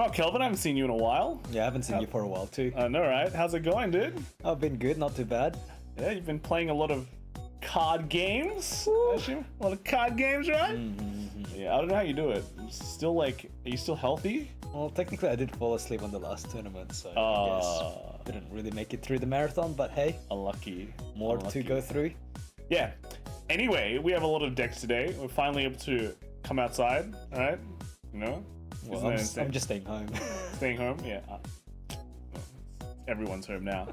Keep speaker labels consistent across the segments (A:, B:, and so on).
A: Well, Kelvin, I haven't seen you in a while.
B: Yeah, I haven't seen you for a while too.
A: I know, right? How's it going, dude?
B: I've been good, not too bad.
A: Yeah, you've been playing a lot of card games. A lot of card games, right? Yeah, I don't know how you do it. Still, like, are you still healthy?
B: Well, technically I did fall asleep on the last tournament, so I guess didn't really make it through the marathon, but hey.
A: Unlucky.
B: More to go through.
A: Yeah. Anyway, we have a lot of decks today. We're finally able to come outside, alright? You know?
B: Well, I'm just staying home.
A: Staying home? Yeah. Everyone's home now.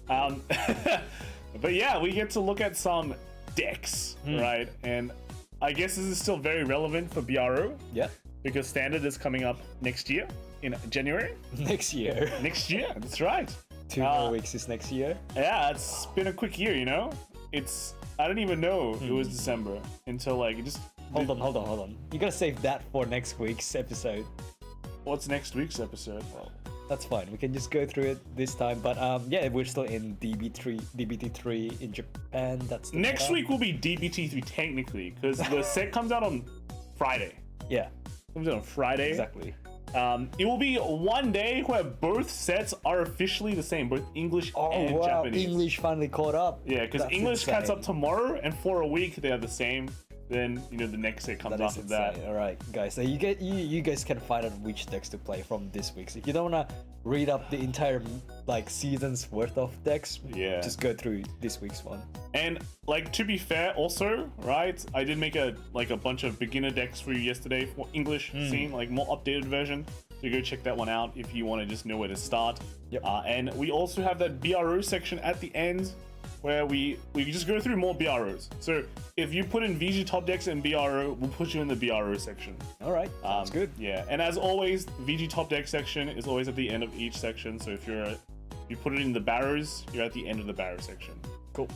A: But yeah, we get to look at some decks, right? And I guess this is still very relevant for BRO.
B: Yeah.
A: Because Standard is coming up next year, in January.
B: Next year.
A: Next year, that's right.
B: 2 more weeks is next year.
A: Yeah, it's been a quick year, you know? I didn't even know it was December until like, it just...
B: Hold on. You gotta save that for next week's episode.
A: What's next week's episode? Well,
B: that's fine. We can just go through it this time. But yeah, we're still in DBT3 in Japan. That's the
A: next week will be DBT3 technically, because the set comes out on Friday.
B: Yeah.
A: It comes out on Friday.
B: Exactly.
A: It will be one day where both sets are officially the same, both English and Japanese.
B: English finally caught up.
A: Yeah, because English cuts up tomorrow, and for a week they are the same. Then the next set comes after that.
B: All right, guys. So you guys can find out which decks to play from this week. So if you don't wanna read up the entire like season's worth of decks, just go through this week's one. And
A: like to be fair, also right, I did make a bunch of beginner decks for you yesterday for English scene, like more updated version. So go check that one out if you want to just know where to start.
B: Yep.
A: And we also have that BRO section at the end, where we just go through more BROs. So if you put in VG top decks and BRO, we'll put you in the BRO section.
B: All right, sounds good.
A: Yeah, and as always, VG top deck section is always at the end of each section. So if you put it in the Barrows, you're at the end of the Barrow section.
B: Cool.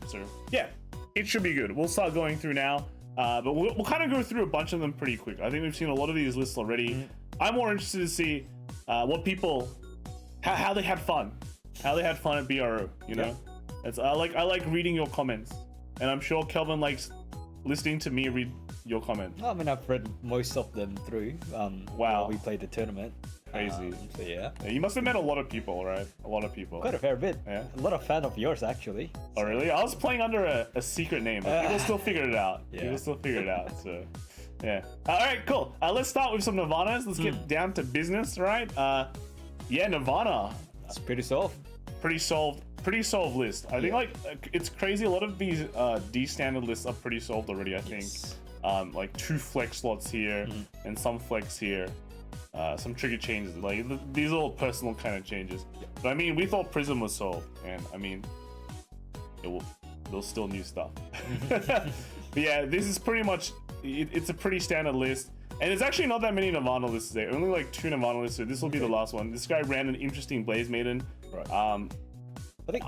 A: So yeah, it should be good. We'll start going through now, but we'll kind of go through a bunch of them pretty quick. I think we've seen a lot of these lists already. I'm more interested to see what people, how they had fun, at BRO. You know. I like reading your comments, and I'm sure Kelvin likes listening to me read your comments.
B: I mean, I've read most of them through. While we played the tournament.
A: Crazy.
B: So yeah,
A: you must have met a lot of people, right? A lot of people.
B: Quite a fair bit.
A: Yeah.
B: A lot of fan of yours, actually.
A: Oh, really? I was playing under a secret name, but people still figured it out.
B: Yeah.
A: People still figured it out. So, yeah. All right, cool. Let's start with some Nirvanas. Let's get down to business, right? Yeah, Nirvana.
B: It's pretty soft.
A: Pretty solved list. I think like it's crazy. A lot of these D standard lists are pretty solved already. I think like 2 flex slots here and some flex here, some trigger changes. Like these are all personal kind of changes. But I mean, we thought Prism was solved, and I mean, there's still new stuff. But yeah, this is pretty much it's a pretty standard list. And it's actually not that many Nirvana lists today. Only like 2 Nirvana lists. So this will be the last one. This guy ran an interesting Blaze Maiden.
B: Right. I think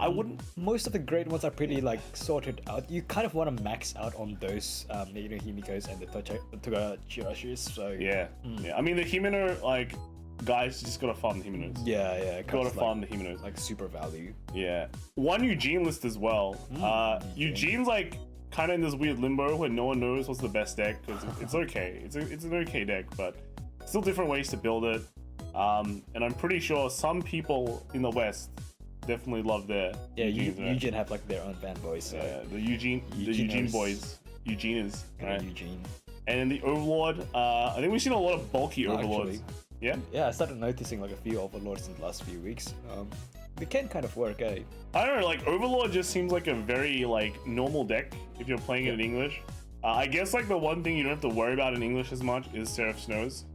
B: most of the great ones are pretty like sorted out. You kind of want to max out on those, Himikos and the Togashis. So
A: yeah. I mean the Himeno like guys just gotta farm the Himenos.
B: Yeah.
A: Gotta farm the Himenos.
B: Like super value.
A: Yeah. One Eugene list as well. Eugene's like kind of in this weird limbo where no one knows what's the best deck because it's okay. It's an okay deck, but still different ways to build it. And I'm pretty sure some people in the West definitely love their Eugenes, right?
B: Eugene have like their own fanboys. So.
A: Yeah, the Eugene boys. Eugene is right.
B: Eugene.
A: And then the Overlord. I think we've seen a lot of bulky Overlords.
B: Yeah. Yeah, I started noticing like a few Overlords in the last few weeks. They can kind of work, eh?
A: I don't know. Like Overlord just seems like a very like normal deck if you're playing it in English. I guess like the one thing you don't have to worry about in English as much is Seraph Snows,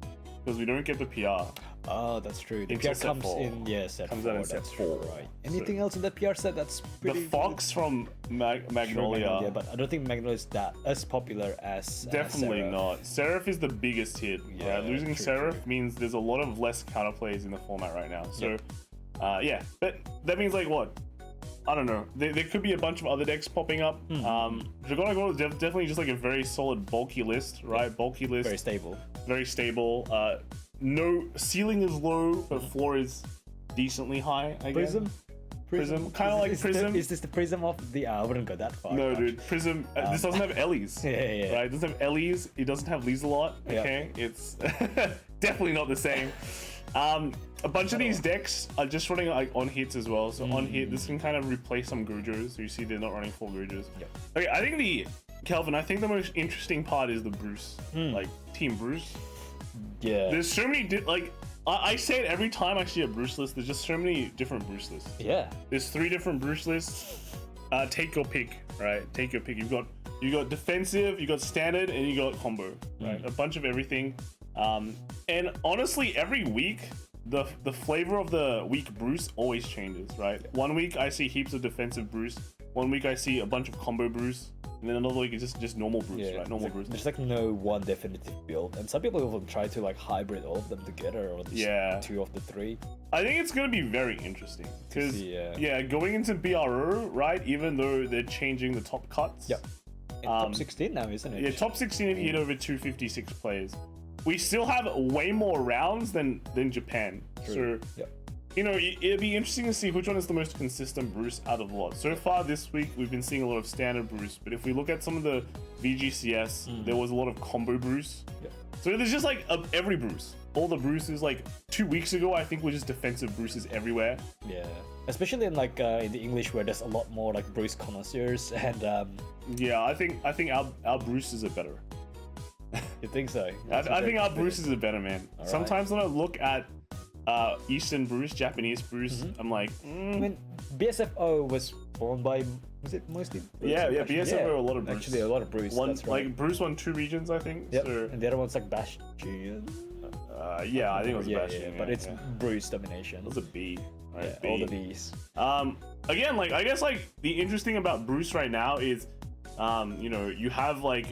A: because we don't get the PR.
B: Oh, that's true. The PR comes in, set 4. That's true, right. Anything else in that PR set that's pretty...
A: The Fox from Magnolia.
B: But I don't think Magnolia is that as popular as
A: Definitely
B: Seraph.
A: not. Seraph is the biggest hit.
B: Yeah,
A: losing Seraph means there's a lot of less counterplays in the format right now. So, but that means like what? I don't know. There could be a bunch of other decks popping up. Dragonic is definitely just like a very solid bulky list, right? Bulky list. Very stable. No ceiling is low, but floor is decently high. I guess. Prism, kind of like Prism.
B: Is this the Prism of the? I wouldn't go that far.
A: No, dude. Prism. This doesn't have Ellie's.
B: Yeah.
A: Right. It doesn't have Ellie's. It doesn't have Lieselot. Okay. It's definitely not the same. A bunch of these decks are just running like on hits as well. So on hit, this can kind of replace some Grudgers. So you see they're not running 4 Grudgers.
B: Yep.
A: Okay, I think Kelvin, I think the most interesting part is the Bruce, like Team Bruce.
B: Yeah.
A: There's so many, I say it every time I see a Bruce list, there's just so many different Bruce lists.
B: Yeah.
A: There's 3 different Bruce lists. Take your pick, right? Take your pick. You got defensive, you got standard, and you got combo, right? A bunch of everything. And honestly, every week, the flavor of the week Bruce always changes, right? One week I see heaps of defensive Bruce. One week I see a bunch of combo Bruce. And then another week is just normal Bruce, right? Normal Bruce.
B: There's like no one definitive build, and some people even try to like hybrid all of them together, or just 2 of the 3.
A: I think it's gonna be very interesting because
B: yeah,
A: going into BRO, right? Even though they're changing the top cuts.
B: Yep. Top 16 now, isn't it?
A: Yeah, top 16 if you hit over 256 players. We still have way more rounds than Japan.
B: True.
A: So you know, it'd be interesting to see which one is the most consistent Bruce out of a lot. So far this week, we've been seeing a lot of standard Bruce, but if we look at some of the VGCS, there was a lot of combo Bruce. So there's just like every Bruce. All the Bruces, like 2 weeks ago, I think were just defensive Bruces everywhere.
B: Yeah, especially in like in the English where there's a lot more like Bruce connoisseurs and.
A: Yeah, I think our Bruces are better.
B: You think so?
A: I think our Bruces are better, man.
B: All
A: Sometimes when I look at Eastern Bruce, Japanese Bruce, I'm like,
B: I mean, BSFO was formed by, was it mostly Bruce?
A: Yeah, BSFO a lot of Bruce.
B: Actually, a lot of Bruce. That's right.
A: Like Bruce won 2 regions, I think.
B: Yep.
A: So,
B: and the other one's like Bastion.
A: Yeah, I think it was Bastion.
B: But it's Bruce domination.
A: It was a B. Right?
B: Yeah,
A: B.
B: all the Bs.
A: Again, like I guess like the interesting about Bruce right now is, you know, you have like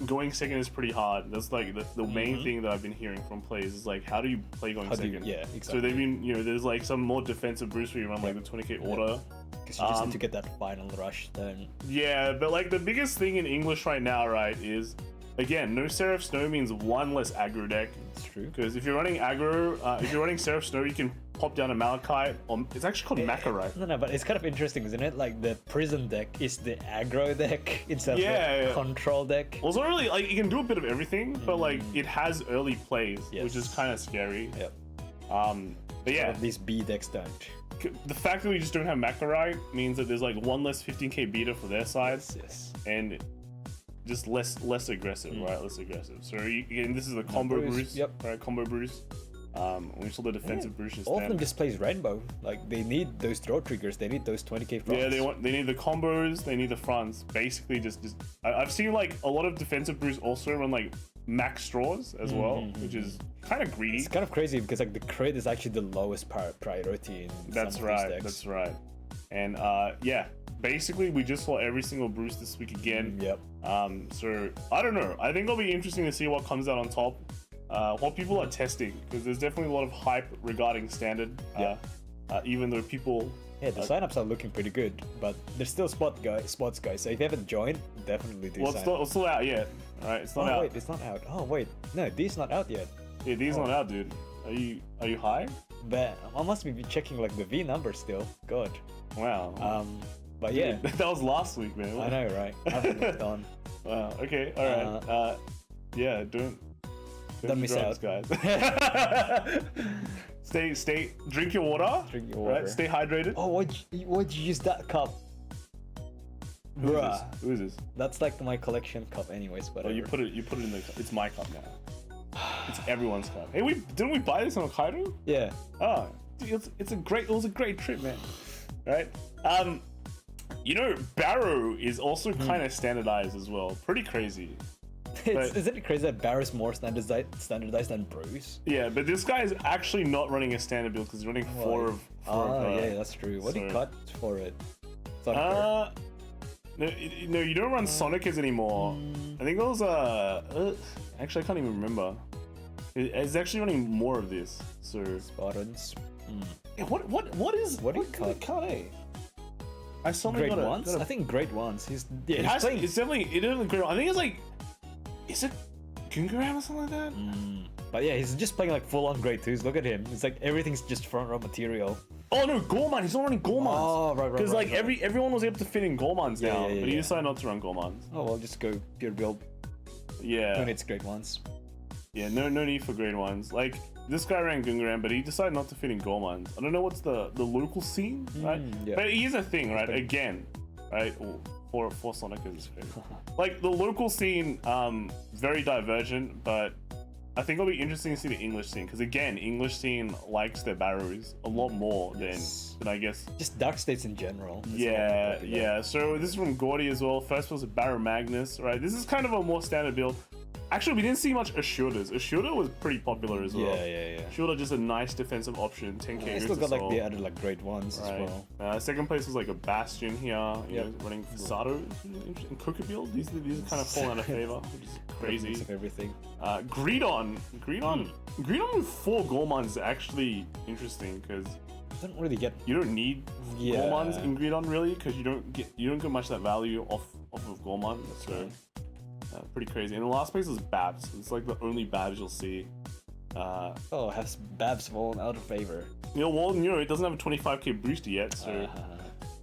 A: going second is pretty hard. That's like the main thing that I've been hearing from players is like, how do you play going second?
B: Yeah, exactly.
A: So they've been, you know, there's like some more defensive Bruce where you run like the 20k order.
B: Because you just need to get that final rush then.
A: Yeah, but like the biggest thing in English right now, right, is again, no Seraph Snow means 1 less aggro deck.
B: It's true.
A: Because if you're running aggro, if you're running Seraph Snow, you can pop down a Malachite, or it's actually called Macarite.
B: No, but it's kind of interesting, isn't it? Like the prison deck is the aggro deck instead of the control deck.
A: Well, it's not really like you can do a bit of everything, but like it has early plays, which is kind of scary.
B: Yep.
A: But yeah,
B: these B decks don't.
A: The fact that we just don't have Macarite means that there's like 1 less 15k beta for their side, and just less aggressive, right? Less aggressive. So again, this is the combo Bruce, right? Combo Bruce. We saw the defensive Bruce.
B: All of them just plays rainbow. Like they need those throw triggers. They need those 20k fronts.
A: Yeah, they need the combos. They need the fronts. Basically, I've seen like a lot of defensive Bruce also run like max straws as well, which is kind of greedy.
B: It's kind of crazy because like the crit is actually the lowest priority in some of these decks.
A: That's right. And yeah, basically we just saw every single Bruce this week again. So I don't know. I think it'll be interesting to see what comes out on top. What people are testing, because there's definitely a lot of hype regarding standard. Even though people.
B: Yeah, the signups are looking pretty good, but there's still spots, guys. So if you haven't joined, definitely do.
A: Well, it's still out yet. Alright, it's not out.
B: Wait, it's not out. Oh wait, no, D's not out yet.
A: Yeah, D's not out, dude. Are you high?
B: But I must be checking like the V number still. God.
A: Wow.
B: But yeah,
A: that was last week, man.
B: I know, right? I haven't looked on.
A: Wow. Okay. All right. Yeah. Don't
B: miss
A: drugs,
B: out,
A: guys. Stay. Drink your water.
B: Drink your water.
A: Right? Stay hydrated.
B: Oh, why'd you use that cup? Bruh.
A: Who is this?
B: That's like my collection cup, anyways. But
A: oh, you put it in the. It's my cup now. It's everyone's cup. Hey, didn't we buy this on Kagero?
B: Yeah.
A: Oh, dude, it was a great trip, man. Right. You know, Barrow is also kind of standardized as well. Pretty crazy.
B: Isn't it crazy that Barrow's more standardized than Bruce?
A: Yeah, but this guy is actually not running a standard build because he's running four of.
B: Yeah, that's true. What do you cut for it?
A: No, you don't run Sonicers anymore. I think it was actually I can't even remember. It's actually running more of this. So
B: Spartans.
A: Yeah, what do you cut? I saw
B: Great ones. I think great ones. It's
A: definitely great. I think it's like, is it Gungaram or something like that?
B: But yeah, he's just playing like full on grade 2s. Look at him. It's like everything's just front row material.
A: Oh no, Gorman. He's not running Gormans.
B: Oh, right.
A: Because like everyone was able to fit in Gormans now, but he
B: yeah.
A: decided not to run Gormans.
B: Oh well, just go pure build.
A: Yeah.
B: Who needs great ones?
A: Yeah, no need for grade 1s. Like, this guy ran Gungaran, but he decided not to fit in Gormans. I don't know what's the local scene, right?
B: Yeah.
A: But here's the thing, right? Again, right? For Sonic is crazy. Like, the local scene, very divergent, but I think it'll be interesting to see the English scene, because again, English scene likes their barrows a lot more than I guess.
B: Just dark states in general.
A: Yeah. So this is from Gordy as well. First was a Baromagnes, right? This is kind of a more standard build. Actually, we didn't see much Ashurdas. Ashurda was pretty popular as well.
B: Yeah.
A: Ashurda just a nice defensive option. 10k.
B: They still got like the other like grade 1s as well.
A: Second place was like a Bastion here. You know, running Sato and Cooker build. These are kind of falling out of favor, which is crazy.
B: Mix of everything.
A: Greedon with 4 Gormans is actually interesting, because
B: don't really get.
A: You don't need Gormans in Greedon really, because you don't get much of that value off of Gorman. So pretty crazy. And the last place is Babs. It's like the only Babs you'll see.
B: Has Babs fallen out of favor?
A: It doesn't have a 25k booster yet, so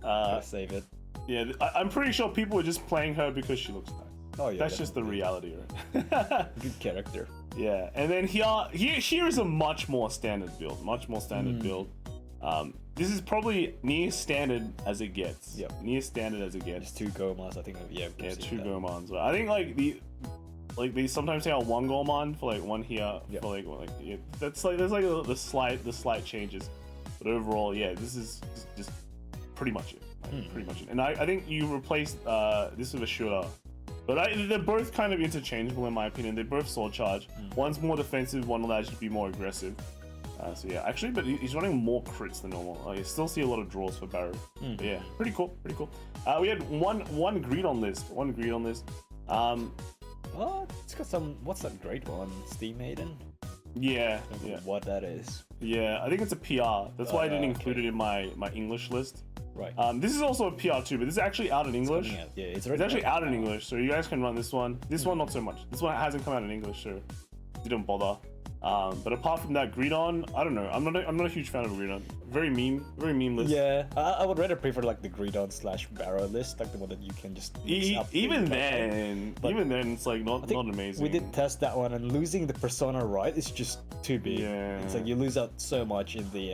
B: gotta save it.
A: Yeah, I'm pretty sure people are just playing her because she looks nice.
B: Oh yeah,
A: that's just the reality, right?
B: Good character.
A: Yeah, and then here is a much more standard build. Build. This is probably near standard as it gets.
B: Yep.
A: Near standard as it gets.
B: Just 2 Gormans, I think. Yeah,
A: 2 Gormans. I think like they sometimes say 1 Gorman for like 1 here for like that's like there's like the slight changes, but overall this is just pretty much it. Pretty much it. And I think you replace this with a shooter. But they're both kind of interchangeable in my opinion. They're both sword charge. One's more defensive, one allows you to be more aggressive. So yeah, actually, but he's running more crits than normal. You still see a lot of draws for Barrow. But yeah, pretty cool. We had one Greedon list.
B: It's got some. What's that grade 1? Steam Maiden.
A: Yeah.
B: What that is.
A: Yeah, I think it's a PR. That's why I didn't include it in my English list.
B: Right.
A: This is also a PR too, but this is actually out in English.
B: Yeah, it's
A: actually out in English, so you guys can run this one. This one not so much. This one hasn't come out in English, so didn't bother. But apart from that, Greedon, I don't know. I'm not a huge fan of Greedon. Very meme list.
B: Yeah, I would rather prefer like the Greedon / Barrow list, like the one that you can just mix up.
A: Even then, it's like not amazing.
B: We did test that one, and losing the persona right is just too big.
A: Yeah.
B: It's like you lose out so much in the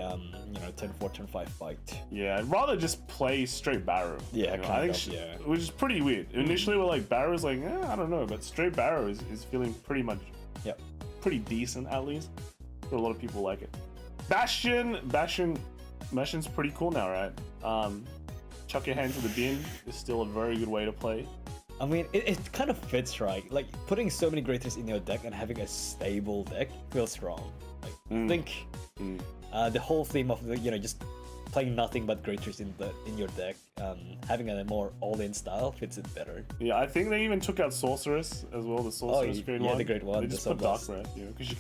B: turn 4, turn 5 fight.
A: Yeah, I'd rather just play straight Barrow.
B: Yeah,
A: I think which is pretty weird. Initially, we're like Barrow's like, I don't know, but straight Barrow is feeling pretty much.
B: Yep.
A: Pretty decent at least. But a lot of people like it. Bastion's pretty cool now, right? Chuck your hand to the bin is still a very good way to play.
B: I mean, it kind of fits, right? Like putting so many great things in your deck and having a stable deck feels wrong. Like I think the whole theme of the just playing nothing but great tricks in your deck, having a more all-in style fits it better. Yeah,
A: I think they even took out Sorceress as well. The Sorceress grade 1.
B: Yeah, the grade 1.
A: They just put Dark Red, because you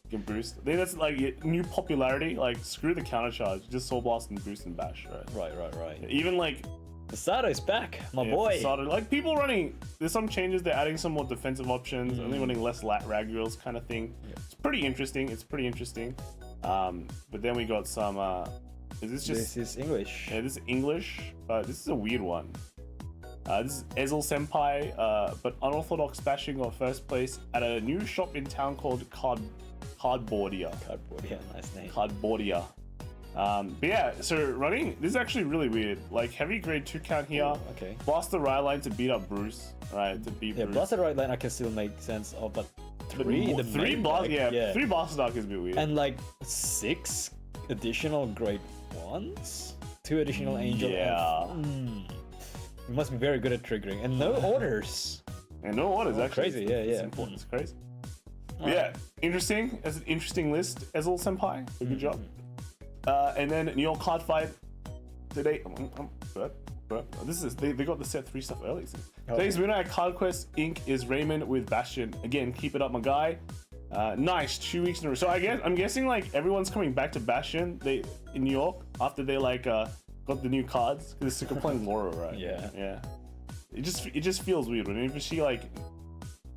A: can boost. I think that's like new popularity. Like screw the counter charge, just Soul Blast and boost and bash, right?
B: Right.
A: Yeah, even like
B: Fasato's back, my boy.
A: Fasato, like people running. There's some changes. They're adding some more defensive options. Only running less Raguels kind of thing. Yeah. It's pretty interesting. But then we got some. This
B: is English.
A: Yeah, this is English, but this is a weird one. This is Ezel Senpai, but unorthodox bashing got first place at a new shop in town called Cardboardia.
B: Cardboardia, nice name.
A: Cardboardia. But yeah, so running, this is actually really weird. Like heavy grade 2 count here.
B: Ooh, okay.
A: Blast the right line to beat up Bruce, right?
B: Bruce. Blast the right line I can still make sense of, but three
A: Blast Dark is a bit weird.
B: And like 6 additional grade 1s? 2 additional Angel.
A: Yeah.
B: You must be very good at triggering. And no orders.
A: And no orders, actually.
B: Crazy,
A: it's important. It's crazy. Yeah, interesting. It's an interesting list. Ezel Senpai, good job. And then New York Card Fight today. They got the set 3 stuff early. So. Today's winner at Card Quest Inc. is Raymond with Bastion. Again, keep it up, my guy. Nice, 2 weeks in a row. So I'm guessing like everyone's coming back to Bastion. In New York after they got the new cards because they're sick of playing Laura, right?
B: Yeah.
A: It just feels weird when you see like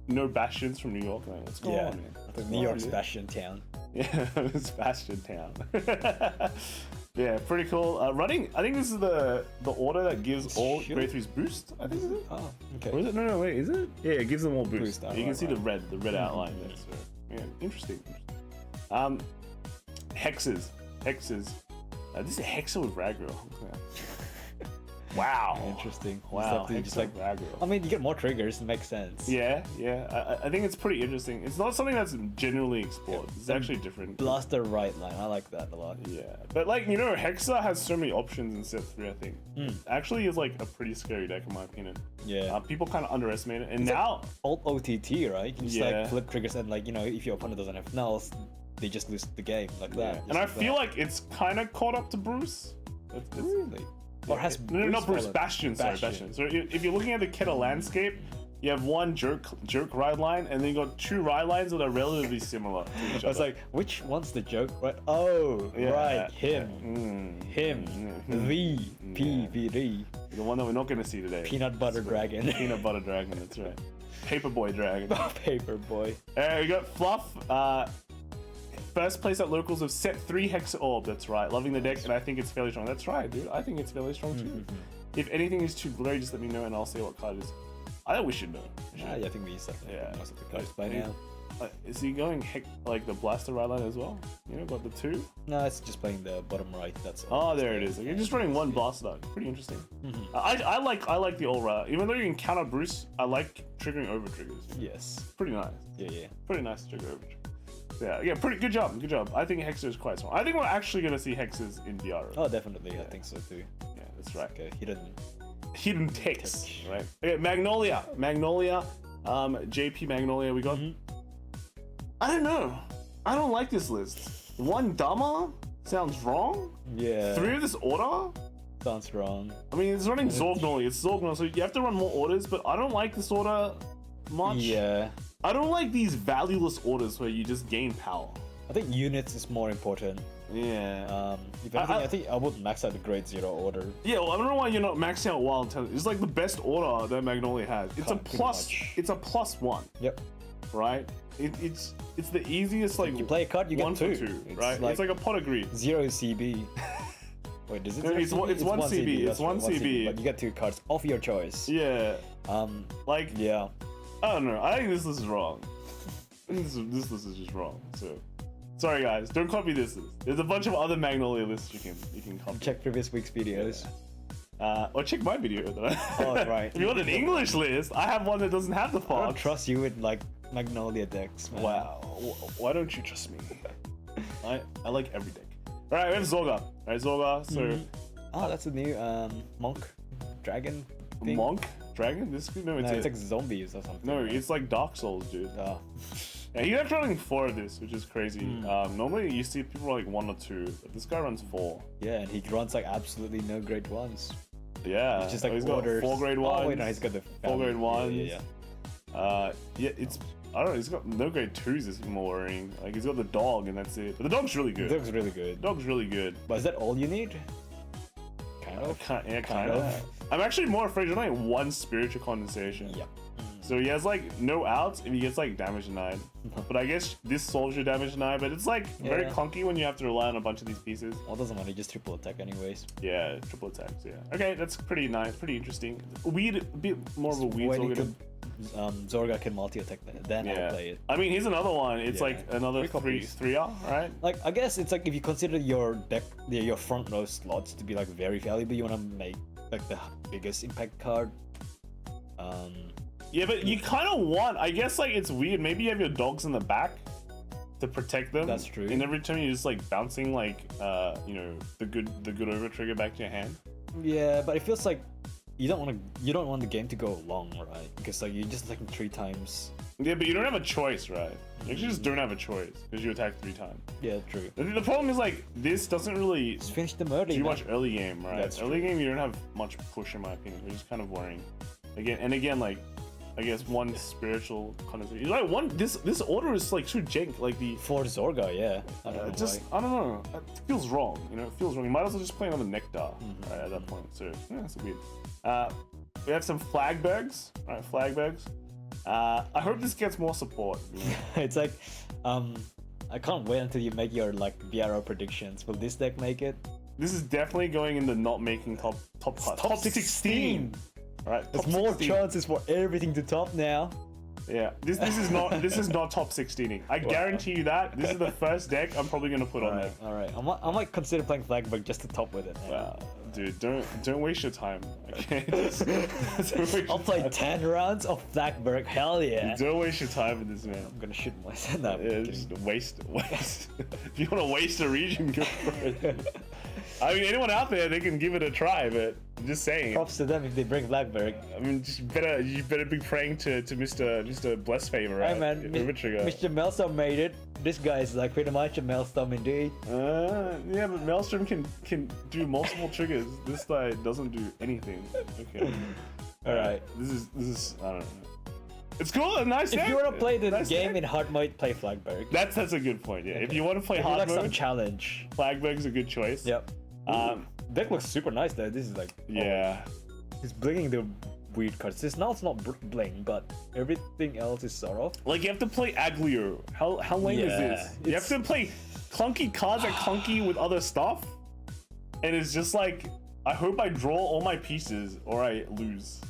A: no Bastions from New York. Like, what's going on, man?
B: New York's Bastion Town.
A: Yeah, it's Bastion Town. Yeah, pretty cool. Running, I think this is the order that gives all grade 3s boost. I think is it?
B: Oh, okay.
A: Or is it? No, wait, is it? Yeah, it gives them all boost.
B: Boost,
A: You can see the red outline there. So, yeah, interesting. Hexes. This is a Hexa with Ragdoll. Wow.
B: Interesting.
A: Wow.
B: Just like, I mean, you get more triggers. It makes sense.
A: Yeah. I think it's pretty interesting. It's not something that's generally explored. It's actually different.
B: Blaster right line. I like that a lot.
A: Yeah, but like Hexa has so many options in set 3. I think actually is like a pretty scary deck in my opinion.
B: Yeah.
A: People kind of underestimate it, and
B: it's
A: now
B: like alt OTT, right? You can just like flip triggers and like if your opponent doesn't have nulls, they just lose the game like that.
A: And I feel like it's kind of caught up to Bruce. It's
B: really. Or has
A: not Bruce, Bastion. Sorry, Bastion. So if you're looking at the Keta landscape, you have one jerk ride line, and then you got 2 ride lines that are relatively similar to each other.
B: I was like, which one's the joke? Right? Oh, right, him, the PVD.
A: The one that we're not going to see today.
B: Peanut Butter Dragon.
A: Peanut Butter Dragon, that's right. Paperboy Dragon.
B: Paperboy.
A: We got Fluff. First place at locals of set 3 Hexaorb. That's right. Loving the deck, and I think it's fairly strong. That's right, dude. I think it's fairly strong too. If anything is too blurry, just let me know, and I'll say what card it is. I think we should know.
B: Yeah, I think we used most of the cards by now.
A: Is he going like the Blaster right line as well? Got the 2?
B: No, it's just playing the bottom right. That's
A: all. Oh, there it is. You're just running one Blaster dog. Pretty interesting. I like the all right. Even though you can counter Bruce, I like triggering over triggers.
B: Yes.
A: Pretty nice.
B: Yeah.
A: Pretty nice to trigger over triggers. Yeah, pretty good job. I think Hexa is quite strong. I think we're actually gonna see Hexes in BRO.
B: Oh, definitely. I think so too.
A: Yeah, that's right.
B: Okay,
A: hidden text, right? Okay, Magnolia, JP Magnolia. We got. I don't know. I don't like this list. 1 Dama sounds wrong.
B: Yeah.
A: 3 of this order
B: sounds wrong.
A: I mean, it's running Zorga. It's Zorga, so you have to run more orders. But I don't like this order much.
B: Yeah.
A: I don't like these valueless orders where you just gain power.
B: I think units is more important.
A: Yeah.
B: If anything, I think I would max out the grade 0 order.
A: Yeah, well, I don't know why you're not maxing out Wild Intelligence. It's like the best order that Magnolia has. It's a plus. It's a +1.
B: Yep.
A: Right. It's the easiest like.
B: You play a card, you get 2.
A: Right. It's like a pot of greed.
B: 0 CB. Wait, is it?
A: No, it's 1 CB. It's 1 CB.
B: But you get 2 cards of your choice.
A: Yeah.
B: Yeah.
A: I don't know. I think this is wrong. This list is just wrong. So, sorry guys, don't copy this list. There's a bunch of other Magnolia lists you can copy.
B: Check previous week's videos.
A: Or check my video.
B: Oh, right.
A: If you want an English list, I have one that doesn't have the
B: I don't
A: fox.
B: trust you with like Magnolia decks, man.
A: Wow. Why don't you trust me? I like every deck. All right, we have Zorga. All right, Zorga. So.
B: Oh, that's a new monk dragon thing.
A: Monk dragon? It's
B: like zombies or something.
A: No, it's like Dark Souls, dude.
B: Oh.
A: Yeah, he's actually running 4 of this, which is crazy. Normally you see people like 1 or 2, but this guy runs 4.
B: Yeah, and he runs like absolutely no grade 1s.
A: Yeah,
B: it's just like
A: he's
B: orders.
A: Got 4 grade 1s.
B: Oh wait, no, he's got the
A: 4 grade 1s.
B: Yeah.
A: It's I don't know. He's got no grade 2s. Is more worrying. Like he's got the dog, and that's it. But the dog's really good.
B: The dog's really good.
A: Dog's really good.
B: But is that all you need? Kind of.
A: Kind of. I'm actually more afraid of like 1 spiritual condensation.
B: Yeah.
A: So he has like no outs if he gets like damage denied. But I guess this solves your damage denied, but it's like very clunky when you have to rely on a bunch of these pieces.
B: Well, it doesn't matter, just triple attack anyways.
A: Yeah, triple attacks, yeah. Okay, that's pretty nice, pretty interesting. A bit more of a weed Zorga.
B: Zorga can multi-attack then I'll play it.
A: I mean, here's another one. It's like another 3R, right?
B: Like, I guess it's like if you consider your deck, your front row slots to be like very valuable, you want to make like the biggest impact card.
A: Yeah, but you kind of want, I guess like it's weird. Maybe you have your dogs in the back to protect them.
B: That's true.
A: And every time you're just like bouncing like, the good over trigger back to your hand.
B: Yeah, but it feels like you don't want the game to go long, right? Because like you're just attacking 3 times.
A: Yeah, but you don't have a choice, right? You actually just don't have a choice because you attack 3 times.
B: Yeah, true.
A: The problem is like this doesn't really
B: just finish them early.
A: Too much early game, right?
B: That's
A: early game you don't have much push in my opinion, which is kind of worrying. Again, like I guess 1 spiritual condensation. Like this order is like too jank. Like the
B: for Zorga, yeah.
A: I don't know. It feels wrong. It feels wrong. You might as well just play another Nectar right, at that point. So yeah, that's weird. We have some Flagbergs. All right, Flagbergs. I hope this gets more support.
B: It's like, I can't wait until you make your like BRO predictions. Will this deck make it?
A: this is definitely going in the not making top class. Top 16. All right,
B: There's
A: top
B: more
A: 16.
B: chances for everything to top now.
A: Yeah, this is not top 16ing. I guarantee you that. This is the first deck I'm probably gonna put on there.
B: All right. I might consider playing Flagberg just to top with it.
A: Wow, dude, don't waste your time. Okay,
B: I'll play 10 rounds of Flagberg. Hell yeah.
A: Don't waste your time with this, man.
B: I'm gonna shoot myself. No, I'm
A: Yeah,
B: kidding.
A: just waste. If you want to waste a region, go for it. I mean, anyone out there, they can give it a try, but I'm just saying.
B: Props to them if they bring Flagberg.
A: I mean, you better be praying to Mr. Bless Favor, right?
B: Hey man, Mr. Maelstrom made it. This guy is like pretty much a Maelstrom indeed.
A: Yeah, but Maelstrom can do multiple triggers. This guy doesn't do anything. Okay.
B: All right.
A: This is I don't know. It's cool, a nice
B: If
A: deck.
B: you want to play the
A: Nice
B: game
A: deck.
B: in hard mode, play Flagberg.
A: That's a good point. Yeah. If you want to play
B: If you
A: hard
B: like some
A: mode,
B: challenge.
A: Flagberg's a good choice.
B: Yep. Deck looks super nice though. This is like
A: Yeah.
B: he's blinging the weird cards. It's not bling, but everything else is sort of.
A: Like you have to play Aglio. How lame is
B: Yeah,
A: this? You have to play clunky cards that clunky with other stuff, and it's just like I hope I draw all my pieces or I lose.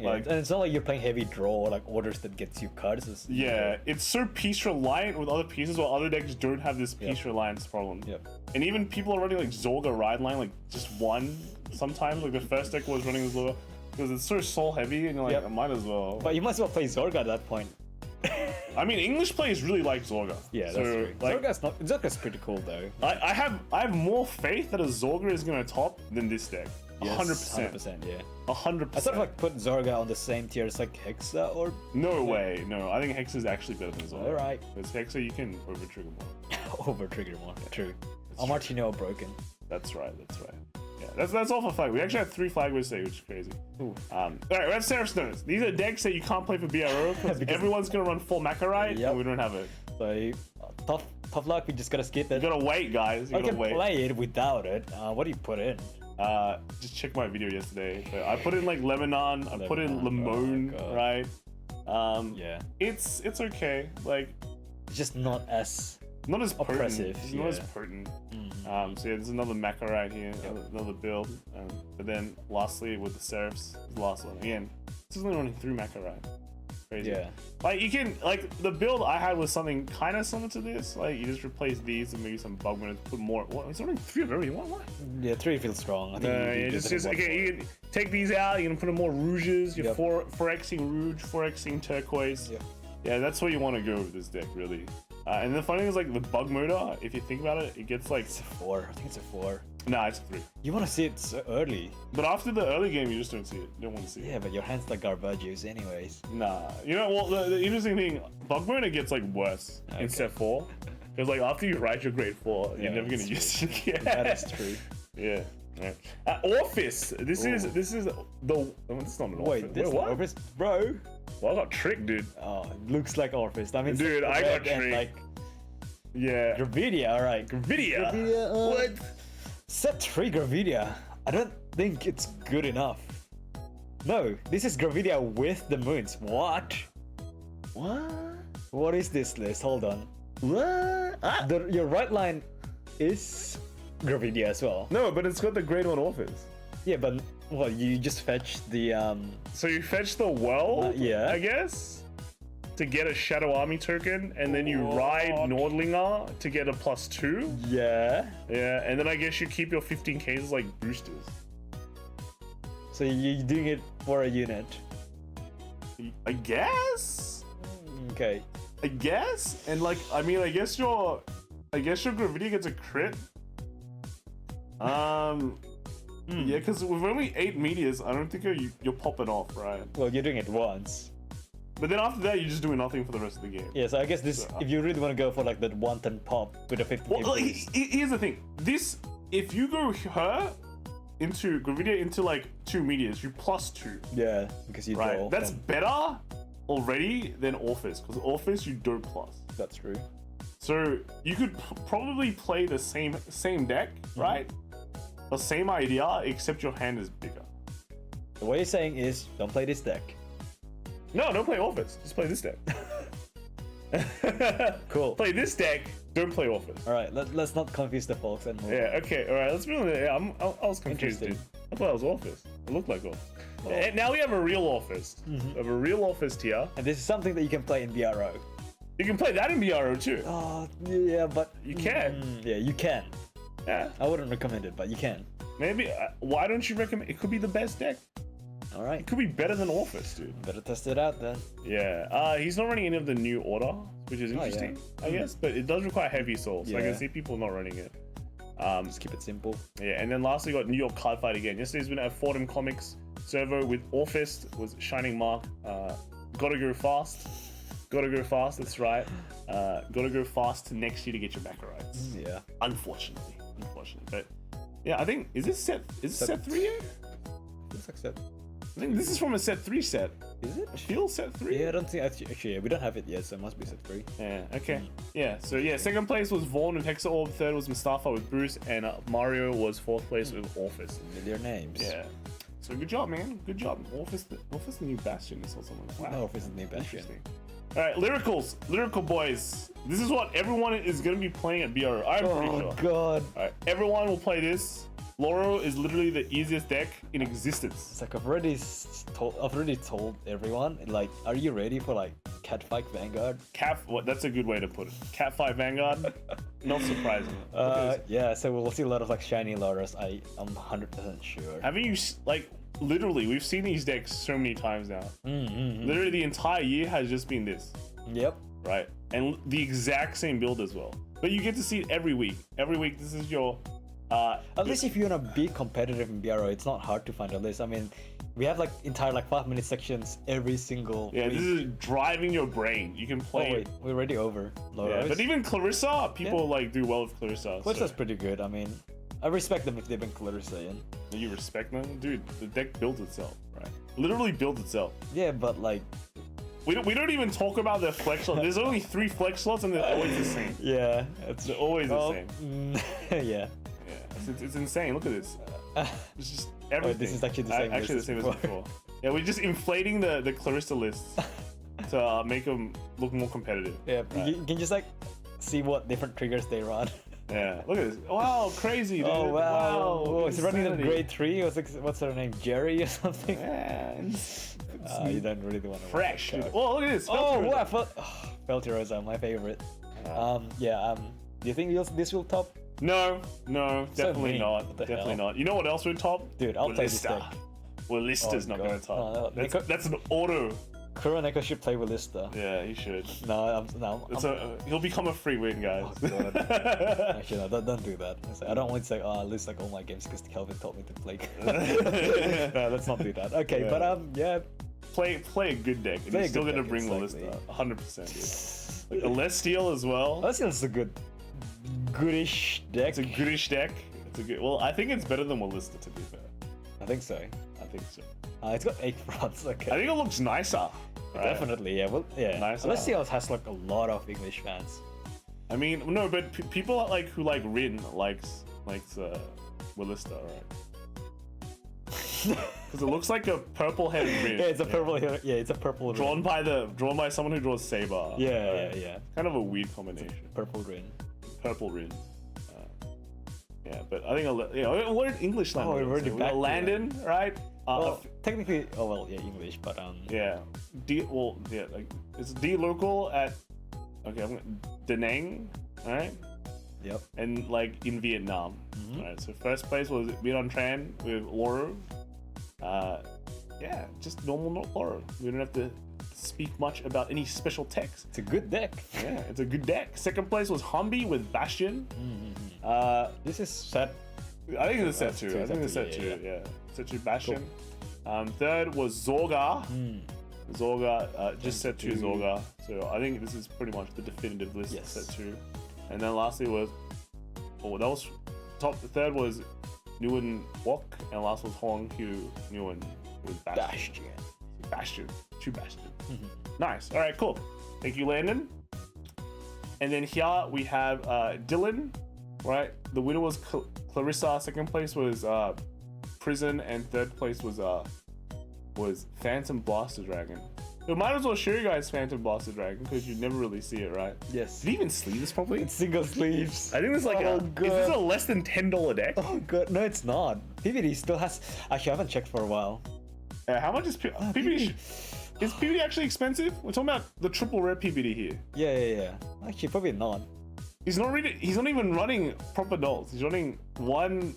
B: Yeah,
A: Like-
B: and it's not like you're playing heavy draw or like orders that gets you cards. It's,
A: Yeah, it's so piece reliant with other pieces, while other decks don't have this piece reliance problem.
B: Yep.
A: And even people are running like Zorga ride line, like just one sometimes. Like the first deck was running Zorga because it's so soul heavy, and you're like,
B: Yep.
A: I might as well.
B: But you might as well play Zorga at that point.
A: I mean, English players really like Zorga.
B: Yeah, that's
A: so,
B: true.
A: Like,
B: Zorga's pretty cool though.
A: I have more faith that a Zorga is gonna top than this deck. 100%.
B: 100%, yeah.
A: 100%.
B: I sort of like put Zorga on the same tier as like Hexa or.
A: No way. No, I think Hexa is actually better than Zorga.
B: Alright.
A: Because Hexa you can over trigger more.
B: Over trigger more. True. Martino broken.
A: That's right. Yeah, that's all for flag. We actually have 3 Flagbergs today, which is crazy. Alright, we have Seraph Snows. These are decks that you can't play for BRO because everyone's gonna run full Macarite and we don't have it.
B: So tough luck. We just gotta skip it.
A: You gotta wait, guys. You
B: I
A: gotta
B: can
A: wait.
B: play it without it. What do you put in?
A: Just check my video yesterday. So I put in like Lebanon. I put in Limon,
B: oh God.
A: right?
B: Yeah.
A: It's okay. Like
B: It's just not as.
A: not as potent.
B: Oppressive,
A: It's not as
B: yeah.
A: potent. So yeah, there's another Maca right here, another build. But then lastly with the Seraphs, the last one again. This is only running 3 Maca right. Crazy.
B: Yeah.
A: Like you can the build I had was something kind of similar to this. Like you just replace these and maybe some bug winners, put more. What? It's running 3 of everything. What?
B: Yeah, 3 feels strong. I think
A: No,
B: you
A: yeah,
B: do
A: just
B: this in
A: okay.
B: one
A: You can take these out. You can put in more rouges. You're
B: Yep.
A: 4xing rouge, 4xing turquoise.
B: Yep.
A: Yeah, that's where you want to go with this deck, really. And the funny thing is, like the bug motor, if you think about it, it gets like
B: It's a 4. I think it's a 4.
A: nah, it's a 3.
B: You want to see it so early.
A: But after the early game, you just don't see it. You don't want to see it.
B: Yeah, but your hand's like garbage anyways.
A: Nah. You know, well, the interesting thing, bug motor gets like worse in step 4. Because like after you write your grade 4, you're
B: Yeah,
A: never gonna
B: that's
A: use it again.
B: That is true.
A: Yeah. Right. Orfist. This is the. Oh, it's not an Orfist.
B: Wait, this
A: what?
B: Orfist, bro.
A: Well, I got tricked, dude.
B: Oh, it looks like Orfist. I mean,
A: Dude, I got
B: red and,
A: tricked.
B: like
A: Yeah.
B: Gravidia. All right,
A: Gravidia.
B: What? Set 3 Gravidia. I don't think it's good enough. No, this is Gravidia with the moons. What?
A: What?
B: What is this list? Hold on.
A: What? Ah.
B: Your right line is Gravidia as well.
A: No, but it's got the grade 1 Orfist.
B: Yeah, but well, you just fetch the
A: So you fetch the well,
B: yeah.
A: I guess, to get a Shadow Army token, and then you ride Nordlinger to get a +2.
B: Yeah.
A: Yeah, and then I guess you keep your 15Ks as like boosters.
B: So you're doing it for a unit.
A: I guess.
B: Okay.
A: I guess, and like I mean, I guess your Gravidia gets a crit. Yeah, because with only 8 meteors, I don't think you're popping off, right?
B: Well, you're doing it once.
A: But then after that, you're just doing nothing for the rest of the game.
B: Yeah, so I guess this, if you really want to go for like that 1-turn pop with a 50
A: Well, here's the thing. This, if you go her into Gravidia into like 2 meteors, you +2.
B: Yeah, because you
A: Right.
B: draw.
A: That's
B: and
A: better already than Orfist, because Orfist you don't plus.
B: that's true.
A: So you could probably play the same deck, right? The same idea, except your hand is bigger.
B: So what you're saying is, don't play this deck.
A: No, don't play Orfist. Just play this deck.
B: Cool.
A: Play this deck. Don't play Orfist.
B: All right, let's not confuse the folks and move.
A: Yeah. Okay. All right. Let's be honest. Yeah, I was confused, dude.
B: Interesting.
A: I thought it was Orfist. It looked like Orfist. And now we have a real Orfist. We have a real Orfist here.
B: And this is something that you can play in BRO.
A: You can play that in BRO too.
B: Oh, yeah, but
A: You can.
B: yeah, you can.
A: Yeah.
B: I wouldn't recommend it, but you can.
A: Maybe. Why don't you recommend? It could be the best deck.
B: All right,
A: It could be better than Orfist, dude.
B: better test it out then.
A: Yeah. He's not running any of the new order, which is interesting, I guess. But it does require heavy soul, so I can
B: Yeah.
A: see people not running it.
B: Just keep it simple.
A: Yeah. And then lastly, we got New York Card Fight again. Yesterday's winner at Fordham Comics servo with Orfist was Shining Mark. Gotta go fast. Gotta go fast. That's right. Gotta go fast to next year to get your backer rights.
B: Yeah.
A: Unfortunately. But yeah, I think is this set 3 yet?
B: Looks like that.
A: I think this is from a set 3 set.
B: Is it?
A: I feel set 3.
B: Yeah, I don't think actually yeah, we don't have it yet, so it must be set 3.
A: Yeah, okay. Yeah, so yeah, second place was Vaughn with Hexaorb, third was Mustafa with Bruce, and Mario was fourth place with Orfist.
B: Familiar names.
A: Yeah. So good job, man. Good job. Orfist the new Bastion or something. Wow.
B: No, if it's the name Bastion.
A: Interesting. Alright, Lyrical boys. This is what everyone is gonna be playing at BRO. I'm pretty
B: Oh
A: sure.
B: god.
A: Alright, everyone will play this. Laurel is literally the easiest deck in existence.
B: It's like I've already told everyone, like, are you ready for like Catfight Vanguard?
A: That's a good way to put it. Cat 5 Vanguard. Not surprising.
B: Yeah, so we'll see a lot of like shiny Loras. I'm 100% sure.
A: Haven't you literally? We've seen these decks so many times now. Literally, the entire year has just been this,
B: Yep.
A: right? And the exact same build as well. But you get to see it every week. Every week, this is your.
B: At least if you want to be competitive in BRO, it's not hard to find a list. I mean, we have like entire like 5-minute sections every single
A: Yeah,
B: week.
A: this is driving your brain. You can
B: Oh
A: play.
B: wait, we're already over.
A: Yeah,
B: Loras.
A: but even Clarissa, people like do well with Clarissa.
B: Clarissa's pretty good. I mean, I respect them if they've been Clarissa in.
A: You respect them, dude. The deck builds itself, right? Literally builds itself.
B: Yeah, but like.
A: We don't even talk about their flex slots. There's only 3 flex slots, and they're always the same.
B: Yeah, it's
A: They're always the same.
B: Yeah.
A: Yeah, it's insane. Look at this. It's just everything.
B: this is actually the same
A: Actually, the
B: list
A: same
B: as
A: as before. Yeah, we're just inflating the Clarissa lists to make them look more competitive.
B: Yeah,
A: Right.
B: you can just like see what different triggers they run.
A: Yeah, look at this. Wow, crazy, dude.
B: Oh wow! Oh, he's running the
A: insanity.
B: grade 3. What's her name? Jerry or something?
A: Yeah, it's
B: You don't really want to.
A: fresh, dude. Oh, look at this.
B: Oh
A: Felty
B: wow!
A: Rosa.
B: Felty Rosa, my favorite.
A: Yeah.
B: Do you think this will top?
A: No, definitely
B: mean.
A: not.
B: What the
A: Definitely
B: hell?
A: not. You know what else would top?
B: Dude, I'll play this
A: Ballista.
B: deck.
A: Ballista's
B: Oh,
A: not
B: God.
A: gonna top.
B: No, no,
A: That's an auto.
B: Kuroneko should play Ballista.
A: Yeah, he should.
B: No,
A: He'll become a free win, guys.
B: Oh, God. Actually, no, don't do that. It's like, I don't want to say, I lose like all my games because Kelvin told me to play. No, let's not do that. Okay,
A: Yeah.
B: but yeah.
A: Play a good deck, and
B: Play
A: you're
B: a
A: still
B: good
A: gonna
B: deck,
A: bring
B: exactly.
A: Ballista. 100%, dude. Like, Celestial as well.
B: That's just a goodish deck.
A: It's a goodish deck. It's a good. Well, I think it's better than Ballista, to be fair.
B: I think so.
A: I think so.
B: It's got 8 fronts. Okay.
A: I think it looks nicer. Right?
B: Definitely, yeah. Well, yeah.
A: Nicer.
B: Celestial has like a lot of English fans.
A: I mean, no, but people like who like Rin likes Ballista, right? Because it looks like a purple-headed Rin.
B: Yeah, it's a purple. Yeah, it's a purple.
A: Drawn by someone who draws Saber.
B: Yeah.
A: Kind of a weird combination.
B: Purple ring.
A: Purple Rin. Yeah, but I think what did English land?
B: Oh, we're already
A: we
B: back
A: got
B: to
A: Landon, right?
B: Well, technically, yeah, English, but
A: Yeah, like it's D local at Da Nang, right?
B: Yep.
A: And like in Vietnam. Alright, so first place was Vietnam Tran with Loro. Yeah, just normal Loro. We don't have to speak much about any special text.
B: It's a good deck.
A: Yeah, it's a good deck. Second place was Humby with Bastion.
B: This is set.
A: I think it's a set 2.
B: two,
A: I think it's
B: set
A: set
B: two,
A: 2, yeah. Set 2 Bastion. Third was Zorga. Zorga, just set 2 Zorga. So I think this is pretty much the definitive list.
B: Yes.
A: Set 2. And then lastly was, that was top. The third was Nguyen Wok, and last was Hong Hugh Nguyen with Bastion. Bastion. 2 Bastion. Nice. All right, cool. Thank you, Landon. And then here we have Dylan, right? The winner was Clarissa. Second place was Prison, and third place was Phantom Blaster Dragon. We might as well show you guys Phantom Blaster Dragon because you never really see it, right?
B: Yes.
A: Did he even sleeve this properly?
B: It's single sleeves.
A: I think it's like
B: Oh,
A: is
B: God.
A: this a less than $10 deck?
B: Oh god, no, it's not. PVD still has. Actually, I haven't checked for a while.
A: How much is PBD? Is PBD actually expensive? We're talking about the triple rare PBD here.
B: Yeah. Actually, probably not.
A: He's not even running proper dolls. He's running one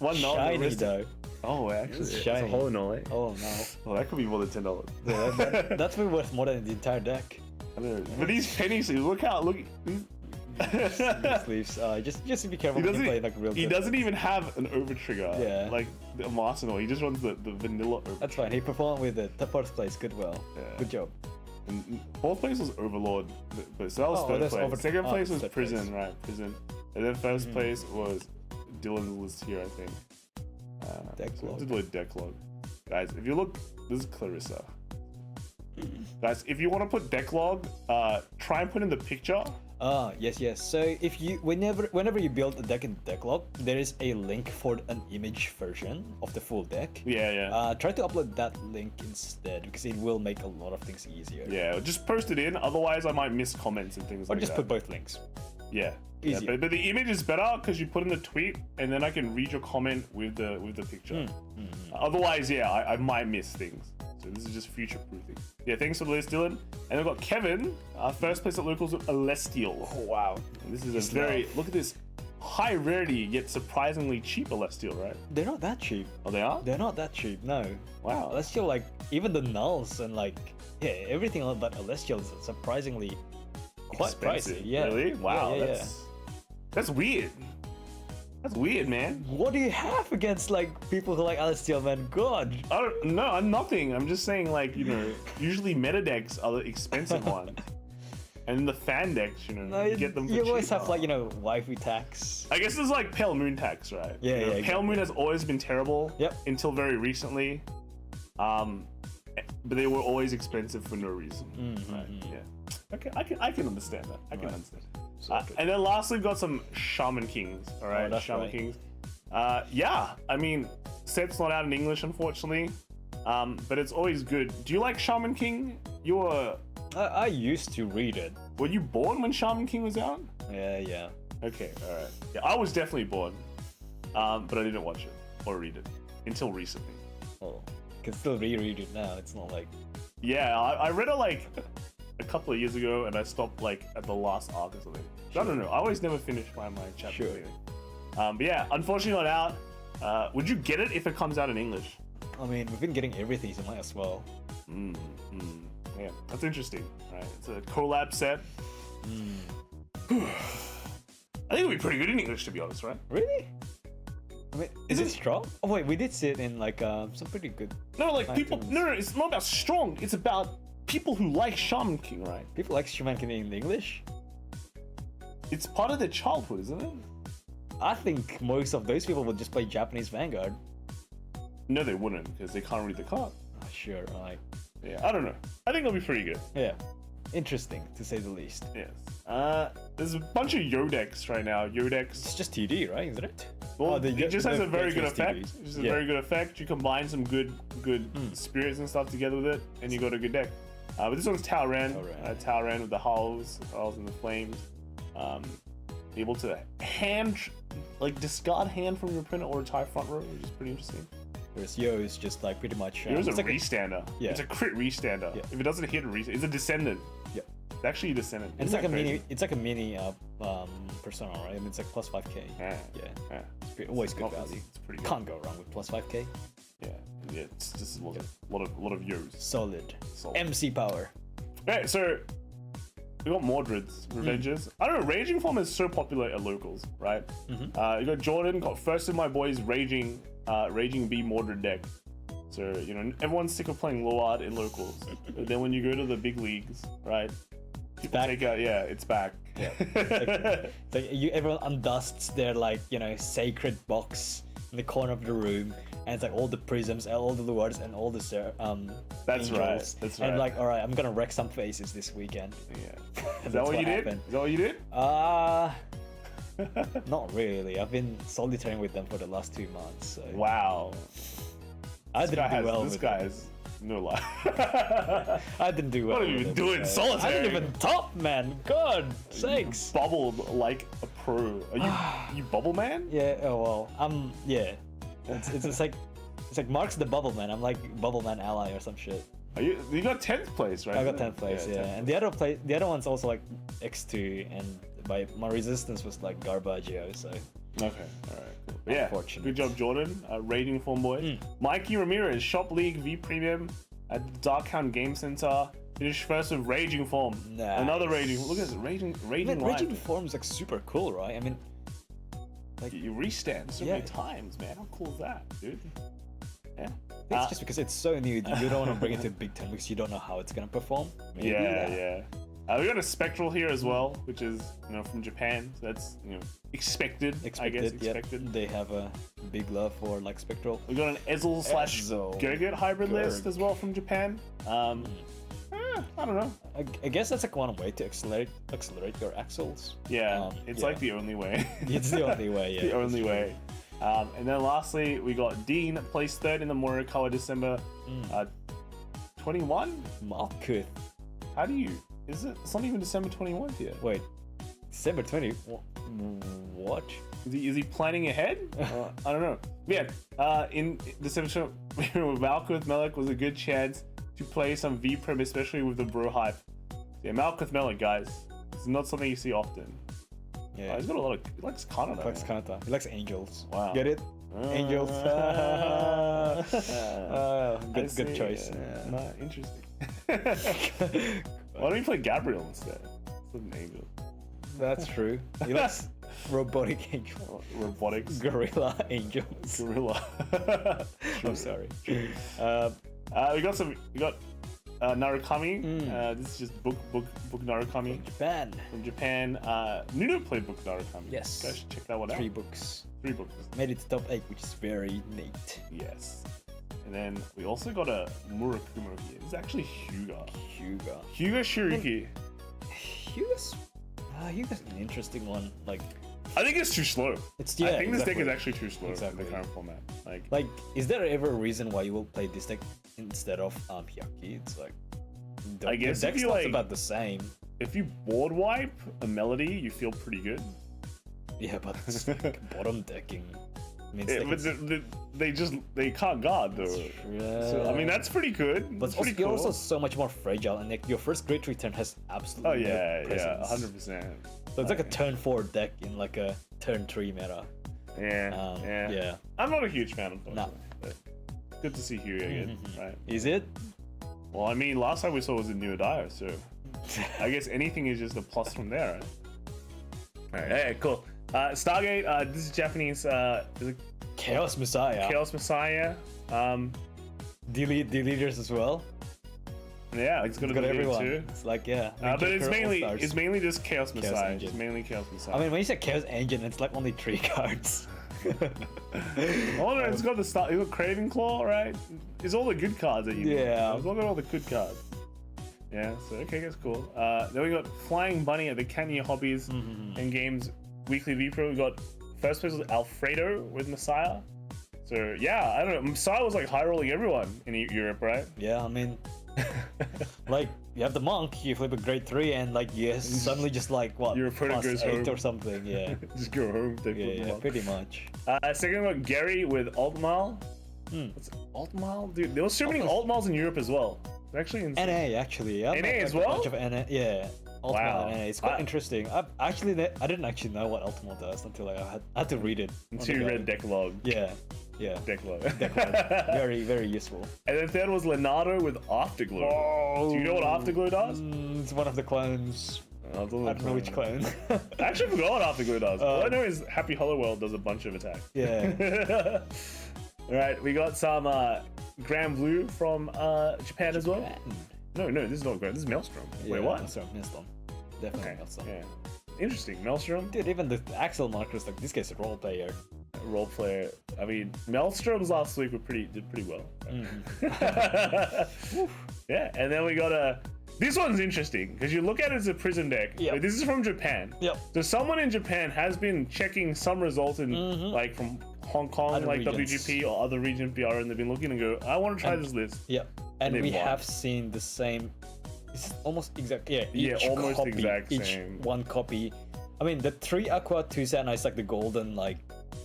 A: null.
B: Shiny though.
A: Oh, actually,
B: It's
A: it's a
B: shiny.
A: whole null. Eh?
B: Oh no.
A: Well, that could be more than $10.
B: Yeah, that's way worth more than the entire deck.
A: I don't know. But these penny sleeves, look. These...
B: Sleeves. Just be careful when you play like real.
A: He doesn't even have an over trigger.
B: Yeah.
A: Like the Arsenal. He just runs the vanilla over.
B: That's fine. He performed with it. The first place. Good
A: Yeah.
B: Good job.
A: And fourth place was Overlord, but so that was
B: Oh,
A: third
B: that's
A: place. Second place was
B: third
A: Prison,
B: place.
A: right? Prison. And then first place was Dylan's list here, I think.
B: Decklog.
A: So this is deck log. Guys, if you look, this is Clarissa. Guys, if you want to put deck log, try and put in the picture.
B: Yes. So if you whenever you build a deck in Decklog, there is a link for an image version of the full deck.
A: Yeah.
B: Try to upload that link instead because it will make a lot of things easier.
A: Yeah, just post it in. Otherwise, I might miss comments and things
B: Or
A: like
B: just
A: that.
B: put both links.
A: Yeah.
B: Easy.
A: Yeah, but the image is better because you put in the tweet and then I can read your comment with the picture. Otherwise, yeah, I might miss things. So this is just future proofing. Yeah, thanks for the list, Dylan. And we've got Kevin, first place at locals with Celestial.
B: Oh wow.
A: And this is a very look at this high rarity yet surprisingly cheap Celestial, right?
B: They're not that cheap.
A: Oh, they are?
B: They're not that cheap. No.
A: Wow.
B: Celestial, like even the nulls and like everything about Celestial is surprisingly quite
A: Expensive.
B: pricey. Yeah.
A: Really? Wow.
B: Yeah.
A: That's weird. That's weird, man.
B: What do you have against like people who like Celestial, man? God.
A: I'm nothing. I'm just saying, like, usually meta decks are the expensive ones. And the fan decks, you get them for
B: You always
A: cheaper.
B: have like waifu tax.
A: I guess there's like Pale Moon tax, right?
B: Yeah, yeah,
A: Pale
B: exactly.
A: Moon has always been terrible.
B: Yep.
A: Until very recently. But they were always expensive for no reason. Right? Yeah. Okay, I can understand that. I can understand. And then lastly, we've got some Shaman Kings. All right,
B: that's
A: Shaman
B: right.
A: Kings. Yeah, I mean, set's not out in English, unfortunately. But it's always good. Do you like Shaman King?
B: I used to read it.
A: Were you born when Shaman King was out?
B: Yeah.
A: Okay, all right. Yeah, I was definitely born, but I didn't watch it or read it until recently.
B: Oh, can still reread it now. It's not like.
A: Yeah, I read it like a couple of years ago, and I stopped like at the last arc or something. I don't know. I always never finish my chapter.
B: Sure.
A: But yeah, unfortunately not out. Would you get it if it comes out in English?
B: I mean, we've been getting everything, so might as well.
A: Yeah, that's interesting. Right, it's a collab set. I think it'll be pretty good in English, to be honest, right?
B: Really? I mean, is it strong? Oh wait, we did see it in like some pretty good.
A: No, like people.
B: Items.
A: No, it's not about strong. It's about people who like Shaman King, right?
B: People like Shaman King in English.
A: It's part of their childhood, isn't it?
B: I think most of those people would just play Japanese Vanguard.
A: No, they wouldn't because they can't read the card.
B: Sure, like.
A: Yeah, I don't know. I think it'll be pretty good.
B: Yeah. Interesting, to say the least.
A: Yes. There's a bunch of Yo decks right now. Yo decks.
B: It's just TD, right? Isn't it?
A: Well,
B: Oh,
A: it just has a very good
B: Gateways
A: effect.
B: TDs.
A: It's just a
B: Yeah.
A: very good effect. You combine some good spirits and stuff together with it, and you got a good deck. But this one's Taoran. Taoran with the hulls and the flames. Able to discard hand from your opponent or retire front row, which is pretty interesting.
B: Whereas Yo is just like pretty much.
A: It was a
B: it's like
A: restander.
B: Yeah.
A: It's a crit restander.
B: Yeah.
A: If it doesn't hit a restand, it's a descendant.
B: Yeah.
A: It's actually a descendant.
B: And it's
A: Isn't
B: like a
A: that
B: mini.
A: crazy?
B: It's like a mini persona, right? I mean, it's like plus 5k.
A: Yeah.
B: Yeah. It's pretty, always good value.
A: It's pretty good.
B: Can't go wrong with plus 5k.
A: Yeah. It's just a lot of Yos.
B: Solid.
A: Solid.
B: MC power.
A: Okay, so we got Mordred's Revenges. I don't know, Raging form is so popular at locals, right? You got Jordan, got first of my boys Raging B Mordred deck. So, everyone's sick of playing Lord in locals. But then when you go to the big leagues, right? People
B: back.
A: take out, it's back.
B: Yeah. It's like everyone undusts their sacred box in the corner of the room, and it's like all the prisms, all the lures, and all the
A: That's
B: angels.
A: right. That's right.
B: And like, all right, I'm gonna wreck some faces this weekend.
A: Yeah. Is that
B: That's
A: what you did?
B: happened.
A: Is that what you did?
B: Not really. I've been solitarying with them for the last 2 months. So
A: Wow.
B: I didn't do well
A: This
B: with
A: guy
B: it.
A: has No lie.
B: I didn't do well.
A: What are you doing,
B: I
A: solitaire?
B: didn't even top, man. God sakes.
A: Bubbled like a pro. Are you bubble man?
B: Yeah. Oh well. Yeah. It's like Mark's the bubble man. I'm like bubble man ally or some shit.
A: You got 10th place, right?
B: I got 10th place. Yeah.
A: 10th
B: And the other one's also like X2, and my resistance was like Garbaggio. So.
A: Okay, alright, cool. But yeah,
B: Unfortunate.
A: good job, Jordan. Rating form boy. Mikey Ramirez, Shop League V-Premium at the Darkhound Game Center. Finished first with Raging Form.
B: Nice.
A: Another Raging. Look at this, Raging
B: Man,
A: Live.
B: Raging form's like super cool, right? I mean, like
A: You restand so
B: Yeah.
A: many times, man. How cool is that, dude? Yeah.
B: it's just because it's so new. You don't want to bring it to Big Ten because you don't know how it's gonna perform. Maybe that.
A: Yeah. We got a Spectral here as well, which is from Japan. So that's expected. I guess
B: Yep.
A: expected.
B: They have a big love for like Spectral.
A: We got an Ezel /
B: Ezel.
A: Gurgit hybrid
B: Gurg.
A: list as well from Japan. I don't know.
B: I guess that's like one way to accelerate your axles.
A: Yeah, it's like the only way.
B: It's the only way. Yeah,
A: The only way. And then lastly, we got Dean, placed third in the Morikawa December 21.
B: Malkuth.
A: How do you? Is it? It's not even December 21 yet.
B: Wait, December 20. What?
A: Is he planning ahead? I don't know. Yeah. In December, Malkuth Melik was a good chance to play some V-Prem, especially with the bro hype. Yeah, Malkuth Melik, guys. It's not something you see often.
B: Yeah,
A: He's got a lot of. He likes Canada.
B: he likes Kanata. He likes angels.
A: Wow.
B: Get it? Angels.
A: I
B: Good
A: see.
B: choice.
A: No, interesting. Why don't you play Gabriel instead? It's an angel.
B: That's true. He likes robotic angel.
A: Robotics.
B: Gorilla angels.
A: Gorilla.
B: I'm sorry.
A: We got Narukami. This is just book Narukami
B: Japan.
A: from Japan. Nuno played book Narukami.
B: Yes.
A: You guys should check that one out.
B: 3 books.
A: 3 books.
B: Made it to top 8, which is very neat.
A: Yes. And then we also got a Murakumo here. This is actually Hyuga. Hyuga Shiriki.
B: Hyuga's an interesting one. Like
A: I think it's too slow. I think this deck
B: exactly.
A: is actually too slow
B: Exactly.
A: in the current format.
B: Like, is there ever a reason why you will play this deck instead of Hyaki? It's like
A: I guess
B: the
A: if
B: deck's
A: you
B: not
A: like,
B: about the same.
A: if you board wipe a melody, you feel pretty good.
B: Yeah, but it's like bottom decking. Means
A: Yeah, but they can't guard though. So I mean that's pretty good.
B: But
A: That's pretty
B: you're
A: cool.
B: also so much more fragile, and like your first great return has absolutely
A: Oh yeah,
B: no
A: yeah,
B: presence.
A: 100%.
B: So it's like a turn 4 deck in like a turn 3 meta.
A: Yeah. I'm not a huge fan, unfortunately. But good to see Hyuga again, right?
B: Is it?
A: Well, I mean, last time we saw was in New Dio, so I guess anything is just a plus from there, right? Alright, hey, cool. Stargate, this is Japanese, is it
B: Chaos Messiah.
A: Chaos Messiah.
B: Deleters as well.
A: Yeah, it's got
B: Got
A: a
B: everyone.
A: too.
B: It's like yeah.
A: But it's
B: All-Stars.
A: mainly just Chaos Messiah.
B: Engine.
A: It's mainly Chaos Messiah.
B: I mean, when you say Chaos Engine, it's like only 3 cards.
A: Oh no, it's got the start. It's got Craven Claw, right? It's all the good cards that you need.
B: Yeah.
A: It's got all the good cards. Yeah, so okay, that's cool. Then we got Flying Bunny at the Kenya Hobbies and Games Weekly V-Pro. We got first place was Alfredo with Messiah. So yeah, I don't know. Messiah was like high rolling everyone in Europe, right?
B: Yeah, I mean, like you have the monk, you flip a grade 3, and like yes, suddenly just like what?
A: Your opponent
B: plus
A: goes
B: 8
A: home.
B: or something. Yeah.
A: Just go home. Take
B: Yeah, pretty much.
A: Second we got Gary with Altmal. What's Altmal? Dude, there was so many Altmals in Europe as well. They're actually insane.
B: NA actually. Yeah,
A: NA
B: like
A: as
B: a
A: well?
B: bunch of NA, yeah. Ultimate
A: Wow.
B: NA. It's quite interesting. I didn't actually know what Ultimate does until like, I had to read it. on
A: Until
B: the
A: you
B: go.
A: read Decalogue.
B: Yeah.
A: Decalogue.
B: Very, very useful.
A: And then third was Leonardo with Afterglow.
B: Oh,
A: Do you know what Afterglow does?
B: It's one of the clones.
A: I
B: I don't know which clone.
A: I actually forgot what Afterglow does. All I know is Happy Hollow World does a bunch of attacks.
B: Yeah.
A: Alright, we got some Granblue from Japan as well. No, this is not Grand. This is Maelstrom. Wait, what?
B: Maelstrom. Definitely
A: Okay,
B: Maelstrom.
A: yeah. Interesting. Maelstrom,
B: Dude, even the Axel markers, like this guy's a role player.
A: role player. I mean, Maelstroms last week did pretty well.
B: Mm-hmm.
A: Yeah, and then we got a This one's interesting because you look at it as a prison deck.
B: Yep.
A: Like, this is from Japan.
B: Yep.
A: So someone in Japan has been checking some results in like from Hong Kong,
B: Other
A: like
B: regions.
A: WGP or other region BR, and they've been looking and go, I want to try this list.
B: Yep. And
A: then
B: we
A: why?
B: have seen the same. It's almost exact. Yeah.
A: Yeah,
B: each
A: almost
B: copy,
A: exact
B: each
A: same.
B: one copy. I mean, the 3 Aqua 2 Sana is like the golden like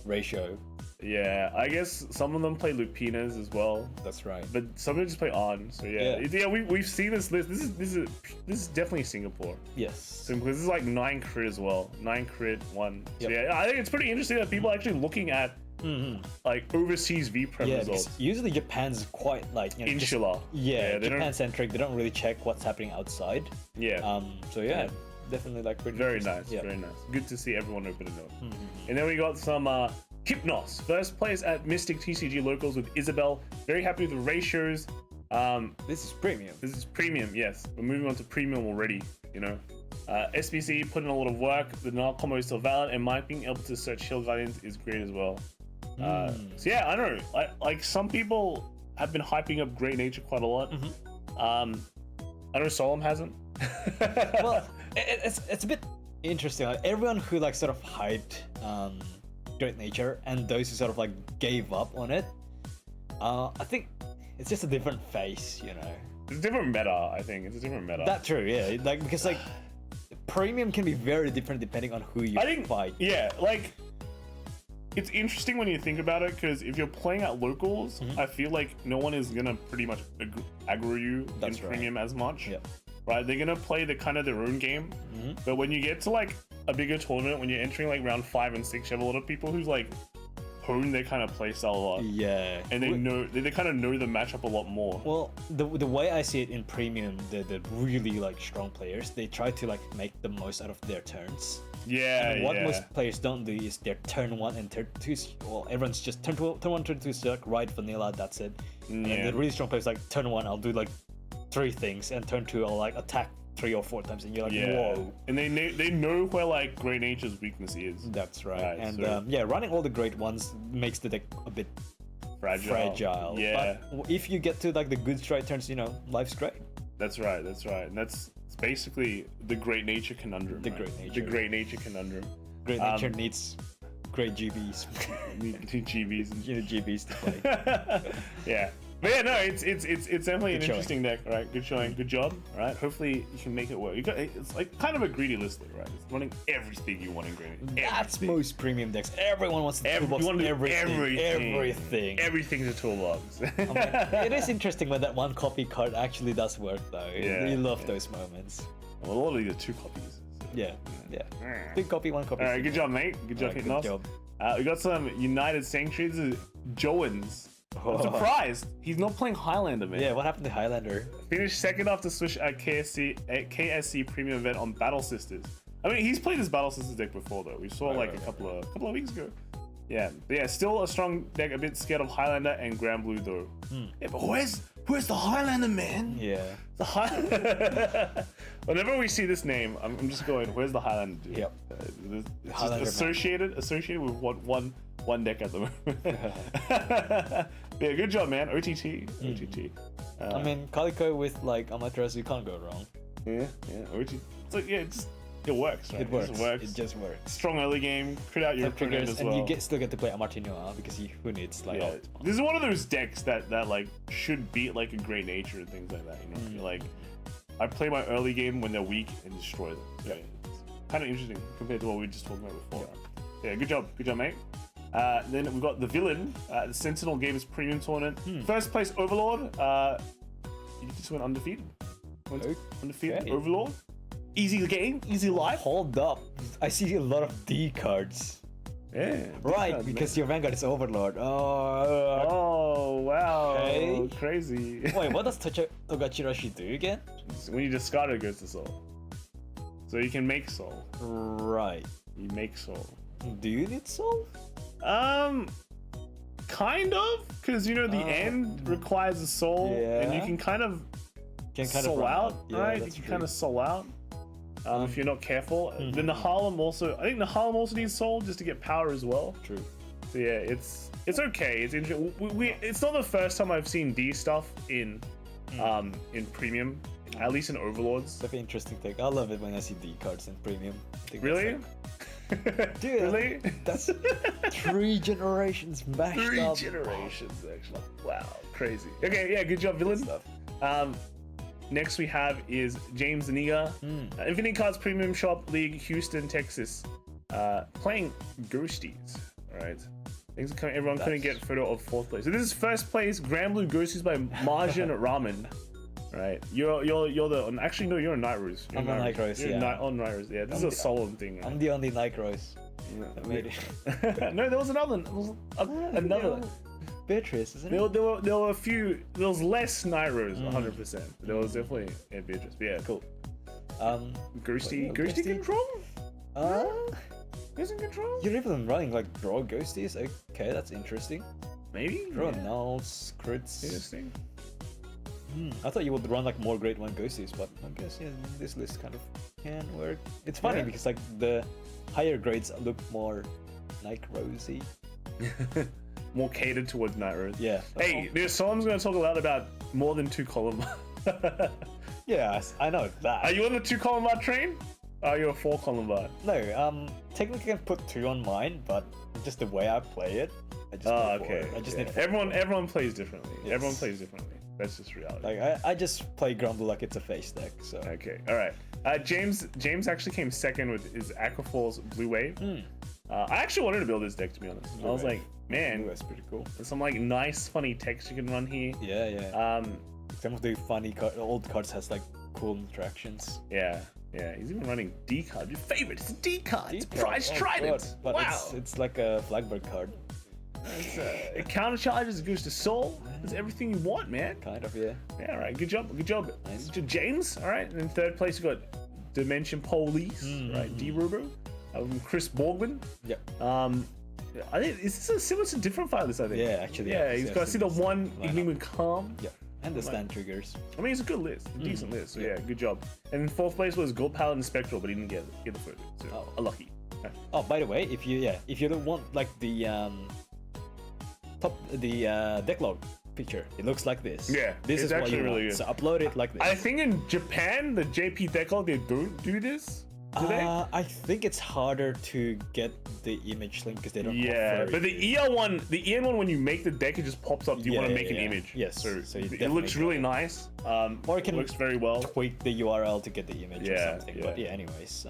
B: ratio.
A: Yeah, I guess some of them play Lupinas as well,
B: That's right.
A: but some of them just play on. So yeah,
B: Yeah.
A: we've seen this list. This is definitely Singapore.
B: Yes.
A: So this is like 9 crit as well, 9 crit 1. So
B: Yep.
A: yeah, I think it's pretty interesting that people are actually looking at like overseas V-Prem
B: Yeah,
A: results.
B: because usually Japan's quite like just-
A: Insular.
B: yeah,
A: they don't.
B: Japan centric. They don't really check what's happening outside.
A: Yeah.
B: So yeah, definitely like pretty
A: Very
B: interesting.
A: nice,
B: Yeah.
A: very nice. Good to see everyone open it up. And then we got some Hypnos, first place at Mystic TCG Locals with Isabel. Very happy with the ratios.
B: This is premium.
A: This is premium, yes. We're moving on to premium already, you know. SBC put in a lot of work. The null combo is still valid, and Mike being able to search Hill Guardians is great as well. So yeah, I don't know. Like some people have been hyping up Great Nature quite a lot. I know Solemn hasn't.
B: Well, it's a bit interesting. Like everyone who like sort of hyped Great Nature and those who sort of like gave up on it, I think it's just a different face, you know.
A: It's a different meta, I think. It's a different meta.
B: That's true, yeah. Like because like premium can be very different depending on who you
A: I think,
B: fight.
A: yeah, like it's interesting when you think about it because if you're playing at locals, I feel like no one is gonna pretty much aggro you
B: That's
A: in
B: right.
A: premium as much.
B: Yep.
A: Right? They're gonna play the kind of their own game. But when you get to like a bigger tournament, when you're entering like round 5 and 6, you have a lot of people who's like hone their kind of playstyle a lot.
B: Yeah.
A: And they know they kind of know the matchup a lot more.
B: Well, the way I see it in premium, the really like strong players, they try to like make the most out of their turns.
A: Yeah,
B: And what
A: yeah.
B: most players don't do is their turn 1 and turn 2. Well, everyone's just turn 1, turn 2 suck, right, vanilla, that's it. And
A: Yeah.
B: the really strong players like turn 1, I'll do like 3 things, and turn 2, I'll like attack 3 or 4 times, and you're like,
A: Yeah.
B: whoa.
A: And they know where like Great Nature's weakness is.
B: That's right.
A: Right,
B: And
A: so-
B: yeah, running all the great ones makes the deck a bit fragile.
A: Yeah.
B: But if you get to like the good strike turns, you know, life's great.
A: That's right. That's right. And that's it's basically the Great Nature conundrum.
B: The
A: right?
B: Great Nature.
A: The Great Nature conundrum.
B: Great nature needs great GBs.
A: Need GBs. And...
B: You know, GBs to play.
A: Yeah. But yeah, no, it's definitely an
B: Good
A: interesting deck, right? Good showing, good job, right? Hopefully you can make it work. It's like kind of a greedy list, right? It's running everything you want in Great Nature.
B: That's most premium decks. Everyone wants to toolbox
A: You want to do
B: everything.
A: Everything's a toolbox.
B: I mean, it is interesting when that one copy card actually does work, though.
A: Yeah,
B: You love
A: yeah.
B: those moments.
A: Well, a lot of these are 2 copies. So.
B: Yeah. Big copy, one copy.
A: All right, good job, mate. Good job, hitting
B: Good
A: us.
B: job.
A: We got some United Sanctuaries. This is Joans. I'm surprised he's not playing Highlander, man.
B: Yeah, what happened to Highlander?
A: Finished second after switch at KSC Premium event on Battle Sisters. I mean, he's played his Battle Sisters deck before though. We saw like a couple of weeks ago. Yeah, but yeah, still a strong deck. A bit scared of Highlander and Granblue though. Yeah, but where's the Highlander, man?
B: Yeah.
A: The Whenever we see this name, I'm just going, where's the Highlander dude?
B: Yep.
A: It's just
B: Highlander
A: associated with one deck at the moment. Yeah, good job, man. OTT.
B: I mean, Calico with like Amaterasu, you can't go wrong.
A: Yeah, OTT. It's like, yeah, it works, right?
B: It works.
A: It
B: It just works.
A: Strong early game, crit out your
B: It triggers,
A: opponent as
B: and
A: well.
B: you still get to play Amartino because who needs like
A: Yeah. This is one of those decks that like should beat like a Great Nature and things like that. You know, You're like I play my early game when they're weak and destroy them. So it's kind of interesting compared to what we were just talking about before. Yeah, good job, mate. Then we've got the villain, the Sentinel Games Premium Tournament. First place Overlord. You just went undefeated. Undefeated
B: Okay.
A: Overlord. Easy game, easy life.
B: Hold up, I see a lot of D cards.
A: Yeah.
B: Right, because your Vanguard is Overlord. Oh.
A: Oh wow!
B: Okay.
A: Crazy.
B: Wait, what does Togachirashi do again?
A: When you discard it, goes to soul. So you can make soul.
B: Right.
A: You make soul.
B: Do you need soul?
A: Kind of, because you know the end requires a soul, and you
B: yeah.
A: can kind of soul
B: run
A: out,
B: Yeah,
A: right? You
B: that's
A: can
B: true.
A: kind of soul out. If you're not careful. Then the Harlem also, I think the Harlem also needs soul just to get power as well.
B: True.
A: So yeah, it's okay. It's interesting. It's not the first time I've seen D stuff in premium. At least in Overlords.
B: That's an interesting take. I love it when I see D cards in premium. I think that's
A: Really?
B: like- Dude,
A: Really?
B: that's 3 generations mashed
A: Three
B: up.
A: generations, actually. Wow, crazy. Okay, yeah, good job, villain. Next we have is James Zaniga, Infinity Cards Premium Shop League, Houston, Texas, playing Ghosties. All right, things are coming. Everyone couldn't get photo of 4th place. So this is 1st place, Granblue Ghosties by Marjan Ramen. Right, you're the actually no, you're a Night Rose.
B: I'm a Night Rose, yeah.
A: On Night Rose, yeah. This is a solemn thing. Right?
B: I'm the only Night Rose. that made it.
A: No, there was another. Another.
B: Beatrice, isn't it?
A: There were a few. There was less Night Rose, 100%. There was definitely Beatrice. But yeah, cool. Ghosty control. Isn't control?
B: You're even running like draw ghosties. Okay, that's interesting.
A: Maybe
B: Draw nulls, crits.
A: Interesting.
B: I thought you would run like more grade 1 ghosties, but I guess yeah, this list kind of can work. It's funny because like the higher grades look more Night Rosy.
A: More catered towards Night Rose.
B: Yeah.
A: Hey, someone's going to talk a lot about more than 2 column.
B: Yeah, I know that.
A: Are you on the 2 column bar train? Are you a 4 column bar?
B: No, technically I can put 2 on mine, but just the way I play it, I just go for it. I just need
A: everyone plays differently.
B: Yes.
A: Everyone plays differently. That's just reality.
B: Like I just play Granblue like it's a face deck. So
A: okay, all right. James actually came second with his Aquaforce Blue Wave. I actually wanted to build this deck, to be honest. I was like, man,
B: that's pretty cool.
A: there's some like nice, funny text you can run here.
B: Yeah. Some of the funny old cards has like cool interactions.
A: Yeah. He's even running D card. Your favorite, it's a D card. It's Prize
B: God.
A: Trident.
B: But
A: wow.
B: it's like a Flagberg card.
A: It counter charges, it goes to soul. It's everything you want, man.
B: Kind of, yeah.
A: Yeah, all right. Good job.
B: Nice.
A: James. All right. And in 3rd place, you got Dimension Police. Right. D Robo. Chris Borgman.
B: Yep.
A: I think is this similar to different file list, I think.
B: Yeah, actually.
A: Yeah, he's got to see the one Igni with Calm.
B: Yep. And the stand triggers.
A: I mean, it's a good list, a decent list. So yeah, good job. And in 4th place was Gold Paladin Spectral, but he didn't get the photo. So unlucky. Okay.
B: Oh, by the way, if you don't want like the deck log picture, it looks like this.
A: Yeah,
B: this is
A: actually
B: what you
A: really
B: want.
A: good.
B: So upload it like this.
A: I think in Japan, the JP Decklog, they don't do this. Do they?
B: I think it's harder to get the image link because they don't.
A: Yeah,
B: offer
A: but the EN one, when you make the deck, it just pops up. Do you want to make an image?
B: Yes.
A: So
B: you
A: it looks really nice.
B: Or it
A: works very well.
B: Tweak the URL to get the image or something.
A: Yeah.
B: But yeah, anyways,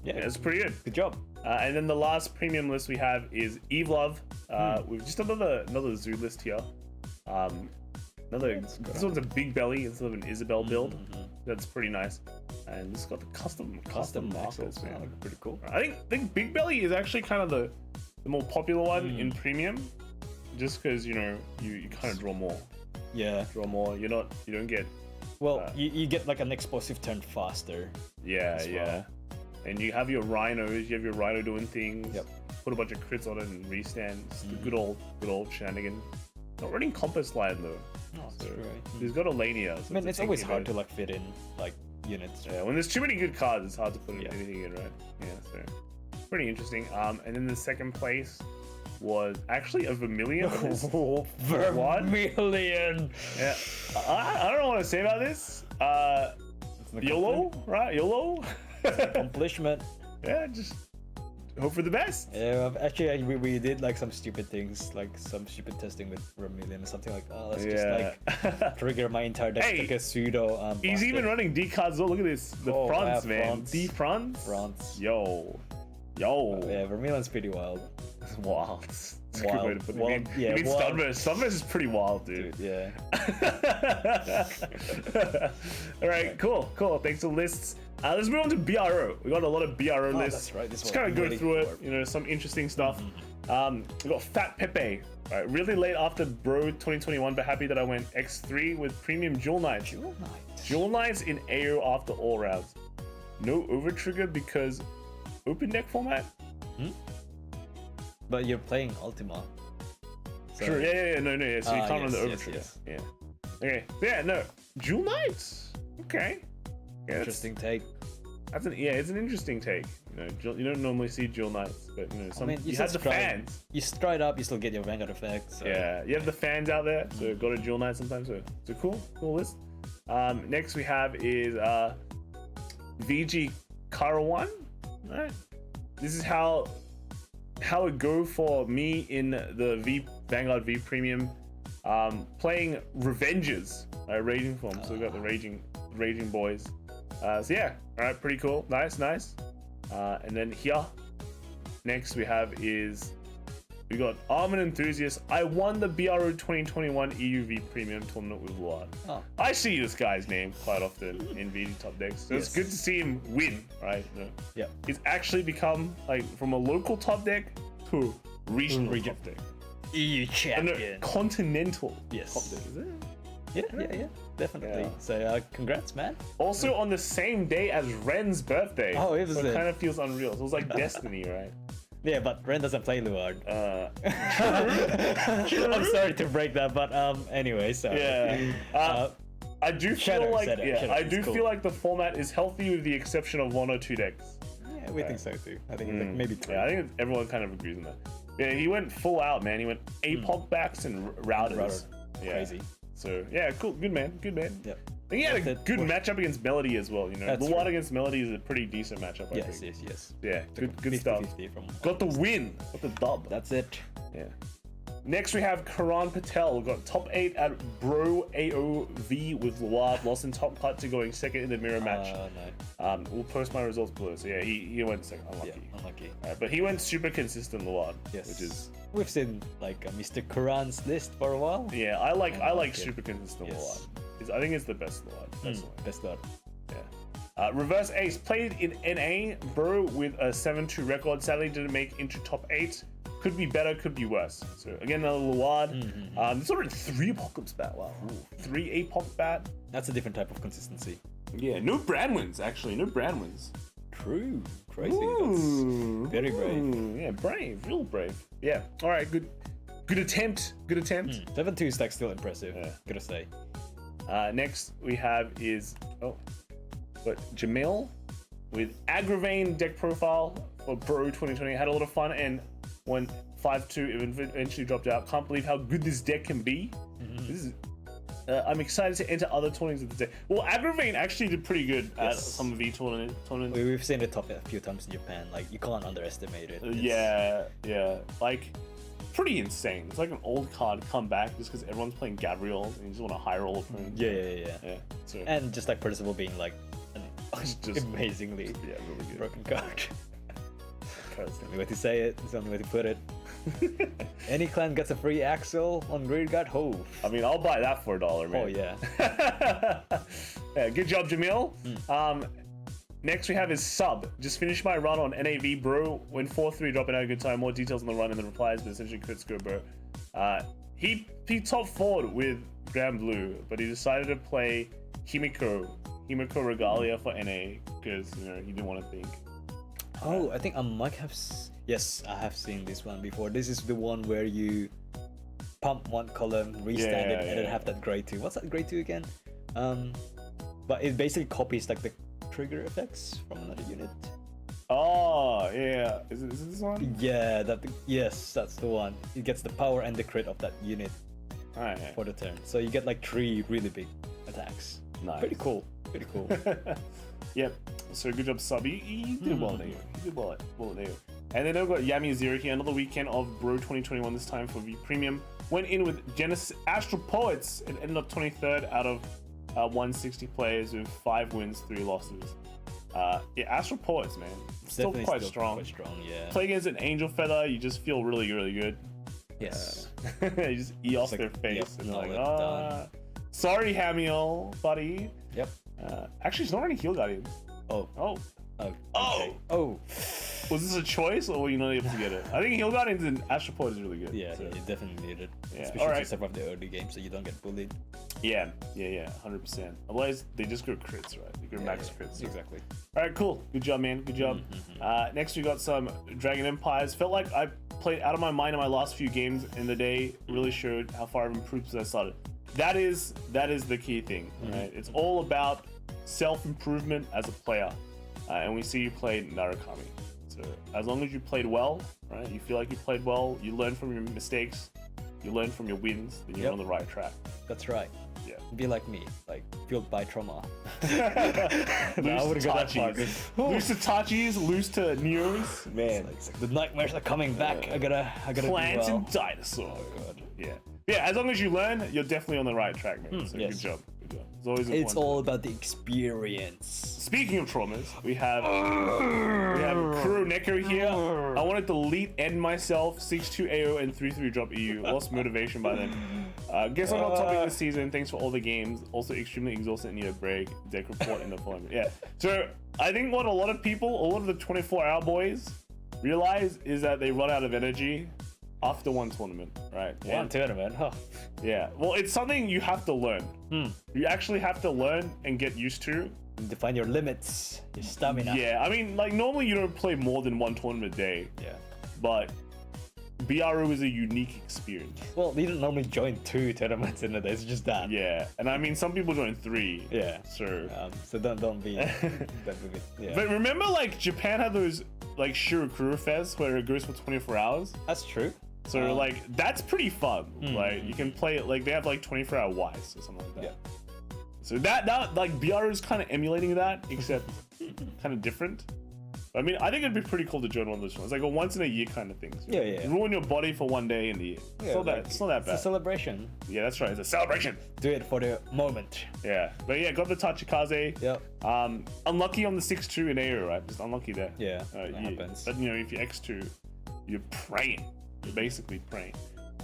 A: Yeah, it's pretty good.
B: Good job.
A: And then the last premium list we have is Eve Love. We've just another zoo list here. This one's a Big Belly instead of an Isabel build. That's pretty nice. And this has got the custom markers, man.
B: Like, pretty cool.
A: I think Big Belly is actually kind of the more popular one in premium, just because you kind of draw more.
B: Yeah.
A: You don't get.
B: Well, you get like an explosive turn faster.
A: Yeah. And you have your rhinos. You have your rhino doing things.
B: Yep.
A: Put a bunch of crits on it and restand. It's the good old shenanigan. Not running Compass Line though.
B: No,
A: So
B: that's right.
A: he's got a Lania. So
B: I mean, it's always hard
A: about
B: to like fit in like units.
A: Yeah, when there's too many good cards, it's hard to put anything in, right? Yeah, so pretty interesting. And then the 2nd place was actually a Vermilion.
B: Vermilion.
A: Yeah, I don't know what to say about this. YOLO, right? YOLO.
B: Accomplishment.
A: Yeah, just hope for the best.
B: Yeah, actually, we did like some stupid things, like some stupid testing with Vermilion or something like, let's just like trigger my entire deck like a pseudo.
A: He's
B: Bastion.
A: even running D cards. Oh, look at this. The fronts, man.
B: fronts.
A: D fronts.
B: Fronts.
A: Yo.
B: Yeah, Vermilion's pretty wild.
A: It's wild. It's a
B: Wild.
A: good way to put it.
B: Wild.
A: You mean
B: Wild.
A: Sunburst. Sunburst is pretty wild, dude.
B: Yeah.
A: All right, cool. Thanks for the lists. Let's move on to BRO. We got a lot of BRO lists.
B: That's right. This
A: Just
B: one
A: kind of go
B: really
A: through
B: cool.
A: it. Some interesting stuff. We got Fat Pepe. Right, really late after BRO2021, but happy that I went X3 with Premium Jewel Knights. Jewel Knights in AO after all rounds. No over trigger because open deck format.
B: But you're playing Ultima. So,
A: Sure. Yeah. No. So you can't run the over
B: yes,
A: trigger.
B: yes.
A: Yeah. Okay. Yeah. No. Jewel Knights. Okay. Yeah,
B: Interesting take.
A: It's an interesting take. You don't normally see Jewel Knights, but you have the fans.
B: You stride up, you still get your Vanguard effect. So.
A: Yeah, you have the fans out there, so got a Jewel Knight sometimes. So cool list. Next we have is VG Karawan. Alright. This is how it go for me in the Vanguard V-Premium. Playing Revenges, Raging form. So we got the Raging boys. So yeah, alright, pretty cool. Nice. And then here, next we have is we got Armament Enthusiast. I won the BRO2021 EUV Premium tournament with Lord.
B: Oh.
A: I see this guy's name quite often in VD top decks. So it's good to see him win, right?
B: Yeah.
A: He's actually become like from a local top deck to regional top deck.
B: EU champion.
A: And a continental top deck, is it?
B: Yeah, definitely.
A: Yeah.
B: So congrats, man.
A: Also on the same day as Ren's birthday.
B: Oh, it was
A: so it kind of feels unreal. So it was like destiny, right?
B: Yeah, but Ren doesn't play Luard.
A: True.
B: I'm sorry to break that, but anyway, so
A: Yeah. I do feel like feel like the format is healthy with the exception of 1 or 2 decks.
B: Yeah, we think so too. I think it's like maybe 3.
A: Yeah, I think everyone kind of agrees on that. Yeah, he went full out, man. He went APOC backs and routers. Yeah.
B: Crazy.
A: So yeah, cool, good man.
B: Yep.
A: And he had a good matchup against Melody as well. You know,
B: That's
A: Luard against Melody is a pretty decent matchup. I think.
B: Yes.
A: Yeah, good stuff.
B: 50 from
A: Got the win. Got the dub.
B: That's it.
A: Yeah. Next we have Karan Patel. Got top 8 at Bro AOV with Luard. Lost in top cut to going second in the mirror match.
B: No.
A: We'll post my results below. So yeah, he went second. Unlucky.
B: Yeah, unlucky.
A: But he went super consistent Luard.
B: Yes.
A: Which is
B: we've seen like Mr. Karan's list for a while.
A: yeah. I like super consistent
B: Yes.
A: Luard. I think it's the best Luard. Personally.
B: Best Luard.
A: Yeah. Reverse Ace played in NA. Bro with a 7-2 record. Sadly didn't make into top 8. Could be better, could be worse. So again, another Luard. There's already 3 Apocalypse bat. Wow. 3 APOC bat.
B: That's a different type of consistency.
A: Yeah. No brand wins actually. No brand wins.
B: True. Crazy.
A: Ooh.
B: That's very brave.
A: Ooh, yeah, brave. Real brave. Yeah. All right. Good attempt.
B: 7-2 is like still impressive.
A: Yeah.
B: Gotta say.
A: Next we have is Jamil with Aggravain deck profile for Bro 2020. Had a lot of fun and went 5-2. Eventually dropped out. Can't believe how good this deck can be. This is. I'm excited to enter other tournaments with the deck. Well, Aggravain actually did pretty good at some V tournaments.
B: We've seen it top a few times in Japan. Like you can't underestimate it.
A: Yeah. Like pretty insane. It's like an old card come back just because everyone's playing Gabriel and you just want to high roll opponent.
B: Yeah.
A: So,
B: And just like Percival being like an
A: just
B: amazingly
A: really good.
B: broken card. It's the only way to say it. It's the only way to put it. Any clan gets a free Axel on Greedon. Oh.
A: I mean, I'll buy that for $1, man.
B: Oh yeah.
A: Yeah, good job, Jamil. Next we have is Sub. Just finished my run on NAV, bro. Went 4-3, dropping out a good time. More details on the run in the replies, but essentially crits go, bro. He top forward with Granblue, but he decided to play Himiko Regalia for NA because he didn't want to think.
B: Oh, I think I might have. Yes, I have seen this one before. This is the one where you pump one column, restand it, and then have that grade 2. What's that grade 2 again? But it basically copies like the trigger effects from another unit.
A: Oh yeah, is it this one?
B: Yeah, yes, that's the one. It gets the power and the crit of that unit for the turn. So you get like 3 really big attacks.
A: Nice.
B: Pretty cool.
A: Yep. So good job, Sub. He did well there. He did well there. And then I've got Yami Zero here. Another weekend of Bro 2021 this time for V-Premium. Went in with Genesis Astral Poets and ended up 23rd out of 160 players with 5 wins, 3 losses. Yeah, Astral Poets, man. Still quite strong.
B: Yeah.
A: Play against an Angel Feather, you just feel really, really good.
B: Yes.
A: You just eat off their face and they're like, sorry, Hamiel, buddy.
B: Yep.
A: Actually, it's not any Heal Guardians.
B: Oh.
A: Oh. Was this a choice or were you not able to get it? I think Heal Guardians and Astral Poet is really good.
B: Yeah, you definitely need it.
A: Yeah.
B: Especially to survive the early game so you don't get bullied.
A: Yeah, 100%. Otherwise, they just go crits, right? They go max crits. So.
B: Exactly.
A: All right, cool. Good job, man. Good job. Next, we got some Dragon Empires. Felt like I played out of my mind in my last few games in the day. Really showed how far I've improved since I started. That is the key thing, right? It's all about self-improvement as a player. And we see you played Narukami. So as long as you played well, right? You feel like you played well, you learn from your mistakes, you learn from your wins, then you're on the right track.
B: That's right.
A: Yeah.
B: Be like me, like fueled by trauma.
A: Lose to Tachis. Lose to Tachis, lose to Neos. Man.
B: It's like the nightmares are coming back. I gotta
A: Plants
B: do well.
A: and dinosaurs.
B: Oh god.
A: Yeah. Yeah, as long as you learn, you're definitely on the right track, man. So
B: yes.
A: good job. Good job. It's always important.
B: It's all about the experience.
A: Speaking of traumas, we have Kuro Neko here. I wanted to delete end myself, 6-2 AO and 3-3 drop EU. Lost motivation by then. Guess I'm not topping this season. Thanks for all the games. Also extremely exhausted and need a break. Deck report in the following. Yeah. So I think what a lot of the 24-hour boys realize is that they run out of energy after one tournament, right?
B: One tournament, huh?
A: Yeah. Well, it's something you have to learn. You actually have to learn and get used to.
B: Define your limits, your stamina.
A: Yeah, I mean, like normally you don't play more than one tournament a day.
B: Yeah.
A: But BRO is a unique experience.
B: Well, you don't normally join 2 tournaments in a day. It's just that.
A: Yeah, and I mean, some people join 3.
B: Yeah.
A: So.
B: So don't be. Yeah.
A: But remember, like Japan had those like Shirokuro Fest where it goes for 24 hours.
B: That's true.
A: So like that's pretty fun. Like you can play it like they have like 24-hour Ys or something like that.
B: Yeah.
A: So that like BR is kind of emulating that, except kind of different. I mean, I think it'd be pretty cool to join one of those ones, like a once in a year kind of thing. So
B: Yeah.
A: ruin your body for one day in the year.
B: Yeah,
A: It's not that
B: It's
A: bad.
B: a celebration.
A: Yeah, that's right. It's a celebration.
B: Do it for the moment.
A: Yeah, but yeah, got the Tachikaze.
B: Yep.
A: Unlucky on the 6-2 in AO, right? Just unlucky there.
B: Yeah, that happens.
A: But you know, if you're X2, you're praying. You're basically praying.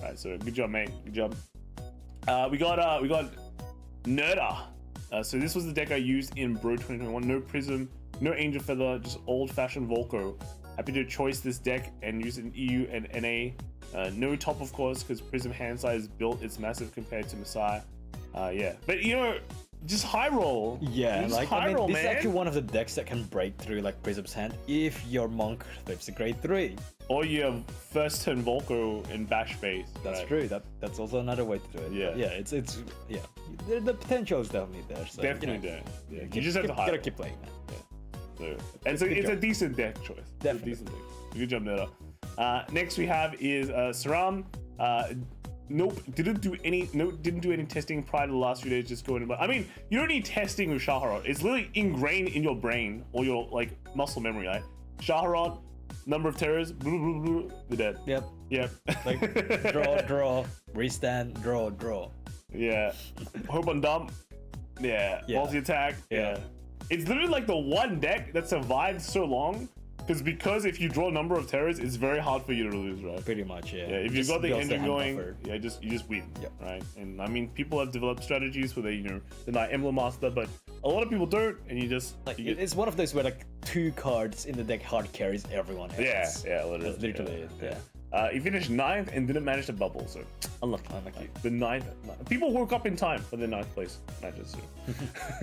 A: Right. So good job, mate. Good job. We got Nerda. So this was the deck I used in BRO2021. No Prism, no Angel Feather, just old-fashioned Volco. Happy to choice this deck and use it in EU and NA. No top, of course, because Prism hand size built. It's massive compared to Messiah. Yeah, but you know, just high roll.
B: Yeah,
A: just
B: like
A: high
B: I mean,
A: roll,
B: this is
A: man.
B: actually one of the decks that can break through like Prism's hand if your monk flips a grade 3.
A: Or you have first turn Volco in bash base.
B: That's
A: right?
B: true. That's also another way to do it.
A: Yeah.
B: But yeah. It's yeah. The potential is definitely there. So,
A: Definitely there. Yeah, you just have to hide.
B: Gotta keep playing, man.
A: So, and so
B: Good
A: it's a
B: job.
A: decent deck choice.
B: Definitely.
A: It's a decent deck. Good job, Nerda. Next we have is Seraph. Nope, didn't do any testing prior to the last few days. Just going, but I mean, you don't need testing with Shaharot. It's literally ingrained in your brain or your like muscle memory, right? Shaharot, number of terrors, they're dead.
B: Yep. Like draw, restand, draw.
A: Yeah. Hope on dump. Yeah. Multi attack. Yeah. It's literally like the one deck that survived so long. Because if you draw a number of terrors, it's very hard for you to lose, right?
B: Pretty much, yeah.
A: Yeah, if you
B: Just
A: got the
B: builds
A: engine
B: hand
A: going,
B: buffer.
A: you just win,
B: Yep.
A: right? And I mean, people have developed strategies where they deny Emblem Master, but a lot of people don't, and you just
B: Like
A: you get,
B: it's one of those where like 2 cards in the deck hard carries everyone else.
A: yeah, literally.
B: That's literally it. Yeah.
A: He finished 9th and didn't manage to bubble, so unlucky. The 9th. People woke up in time for the 9th place matches.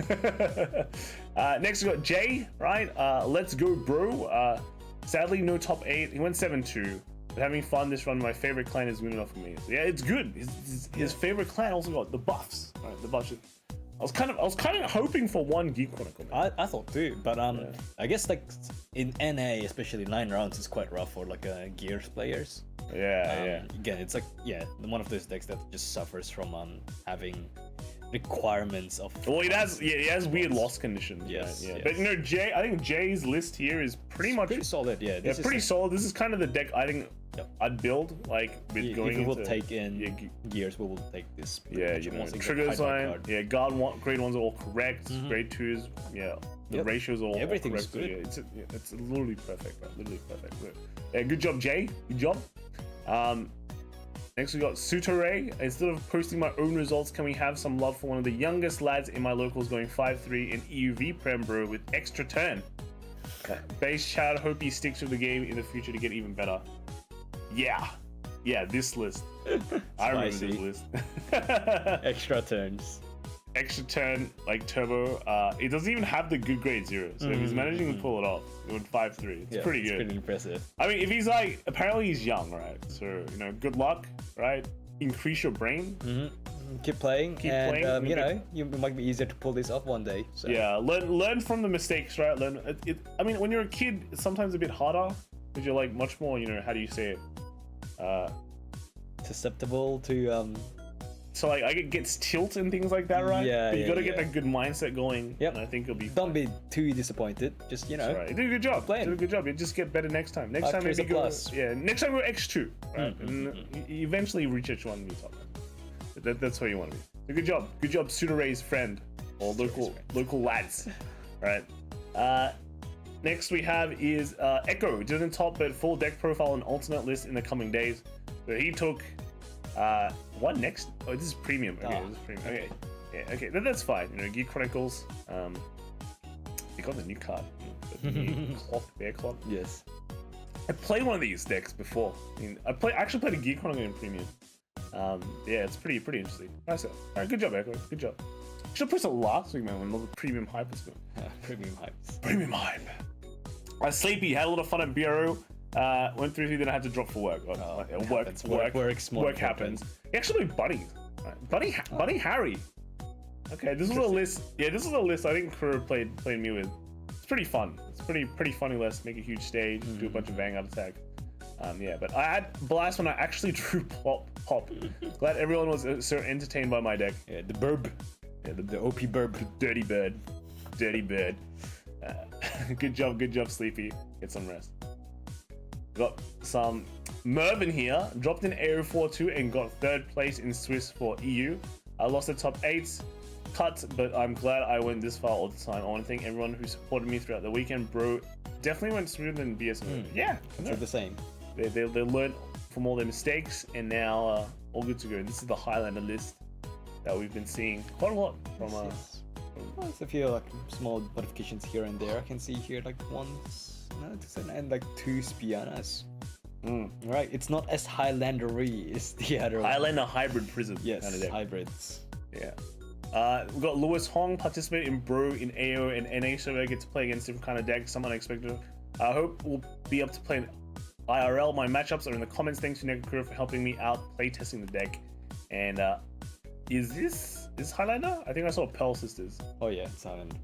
A: So. Next we got Jay, right? Let's go, bro. Sadly, no top 8. He went 7-2. But having fun this run, my favorite clan is winning off of me. So yeah, it's good. His favorite clan also got the buffs, right? The buffs. I was kind of hoping for one Geek Chronicle.
B: I thought too, but I guess like in NA, especially 9 rounds is quite rough for like Gears players.
A: Yeah.
B: Again, it's like one of those decks that just suffers from having requirements of.
A: Well, it has weird loss conditions.
B: Yes,
A: right? Yeah.
B: yes.
A: But you know, I think Jay's list here is pretty much
B: pretty solid. Yeah, this is
A: pretty solid. This is kind of the deck I think I'd build like with going
B: if we will
A: into
B: take in Gears, we will take this.
A: Yeah, you know, triggers line. Yeah, grade 1s are all correct. Grade 2s, the ratios are all
B: everything's
A: correct.
B: good.
A: So, it's literally perfect, right? Literally perfect. So, yeah, good job, Jay. Good job. Next we got Sutore. Instead of posting my own results, can we have some love for one of the youngest lads in my locals going 5-3 in EU V-Prem, bro, with extra turn? Base Chad, hope he sticks with the game in the future to get even better. Yeah, this list. I remember this list.
B: Extra turns.
A: Extra turn, like turbo. It doesn't even have the good grade 0. So if he's managing to pull it off, it would 5-3. It's pretty good.
B: It's pretty impressive.
A: I mean, if he's like, apparently he's young, right? So, good luck, right? Increase your brain.
B: Keep playing. You might be easier to pull this off one day. So.
A: Yeah, learn from the mistakes, right? I mean, when you're a kid, it's sometimes a bit harder because you're like much more, how do you say it?
B: susceptible to
A: So like it gets tilt and things like that, right?
B: Yeah,
A: But you
B: yeah,
A: gotta get
B: yeah.
A: that good mindset going.
B: Yep.
A: And I think it'll be.
B: Don't be too disappointed. Just you know.
A: Right. You did a good job.
B: Playing.
A: You did a good job. You just get better next time. Next time
B: Tracer
A: maybe go.
B: plus.
A: Yeah. Next time go X2. Right. And you eventually reach H1 and you top. That's where you want to be. So good job. Good job, Sudaray's friend or local lads. Right. Next we have is Echo. Didn't top, but full deck profile and alternate list in the coming days. So he took what next? Oh, this is premium. Okay, this is premium. Okay, yeah, okay, that's fine. You know, Gear Chronicles. He got the new card, the new clock, bear clock.
B: Yes.
A: I played one of these decks before. I mean, I actually played a Gear Chronicle in premium. Yeah, it's pretty interesting. Nice. All right, good job, Echo. Good job. Should have pushed it last week, man, when all the premium hype was going.
B: Premium hypes.
A: Premium hype. Sleepy had a lot of fun at BRO. Went through, then I had to drop for work. Work happens. He actually played Buddy. Buddy Harry. Okay, this was a list. Yeah, this is a list I think Kuro played me with. It's pretty fun. It's pretty funny list. Make a huge stage, do a bunch of Vanguard attack. Yeah, but I had blast when I actually drew pop. Glad everyone was so entertained by my deck.
B: Yeah, the burb.
A: Yeah,
B: The OP burb.
A: Dirty bird. Good job, Sleepy. Get some rest. Got some Mervin here. Dropped in AO42 and got 3rd place in Swiss for EU. I lost the top 8 cut, but I'm glad I went this far all the time. I want to thank everyone who supported me throughout the weekend, bro. Definitely went smoother than BS. Yeah,
B: They're the same.
A: They learned from all their mistakes, and now all good to go. This is the Highlander list that we've been seeing quite a lot from.
B: Yes. Well, there's a few like small modifications here and there. I can see here like and like 2 Spianas. Right, it's not as Highlandery as the other
A: Highlander hybrid prism.
B: Yes,
A: kind of deck.
B: hybrids.
A: Yeah. We got Lewis Hong participate in Bro in AO and NA, so I get to play against different kind of decks, some unexpected. I hope we'll be able to play in IRL. My matchups are in the comments. Thanks to Nekakura for helping me out playtesting the deck. And is this Highlander? I think I saw Pearl Sisters.
B: Oh yeah, it's Highlander.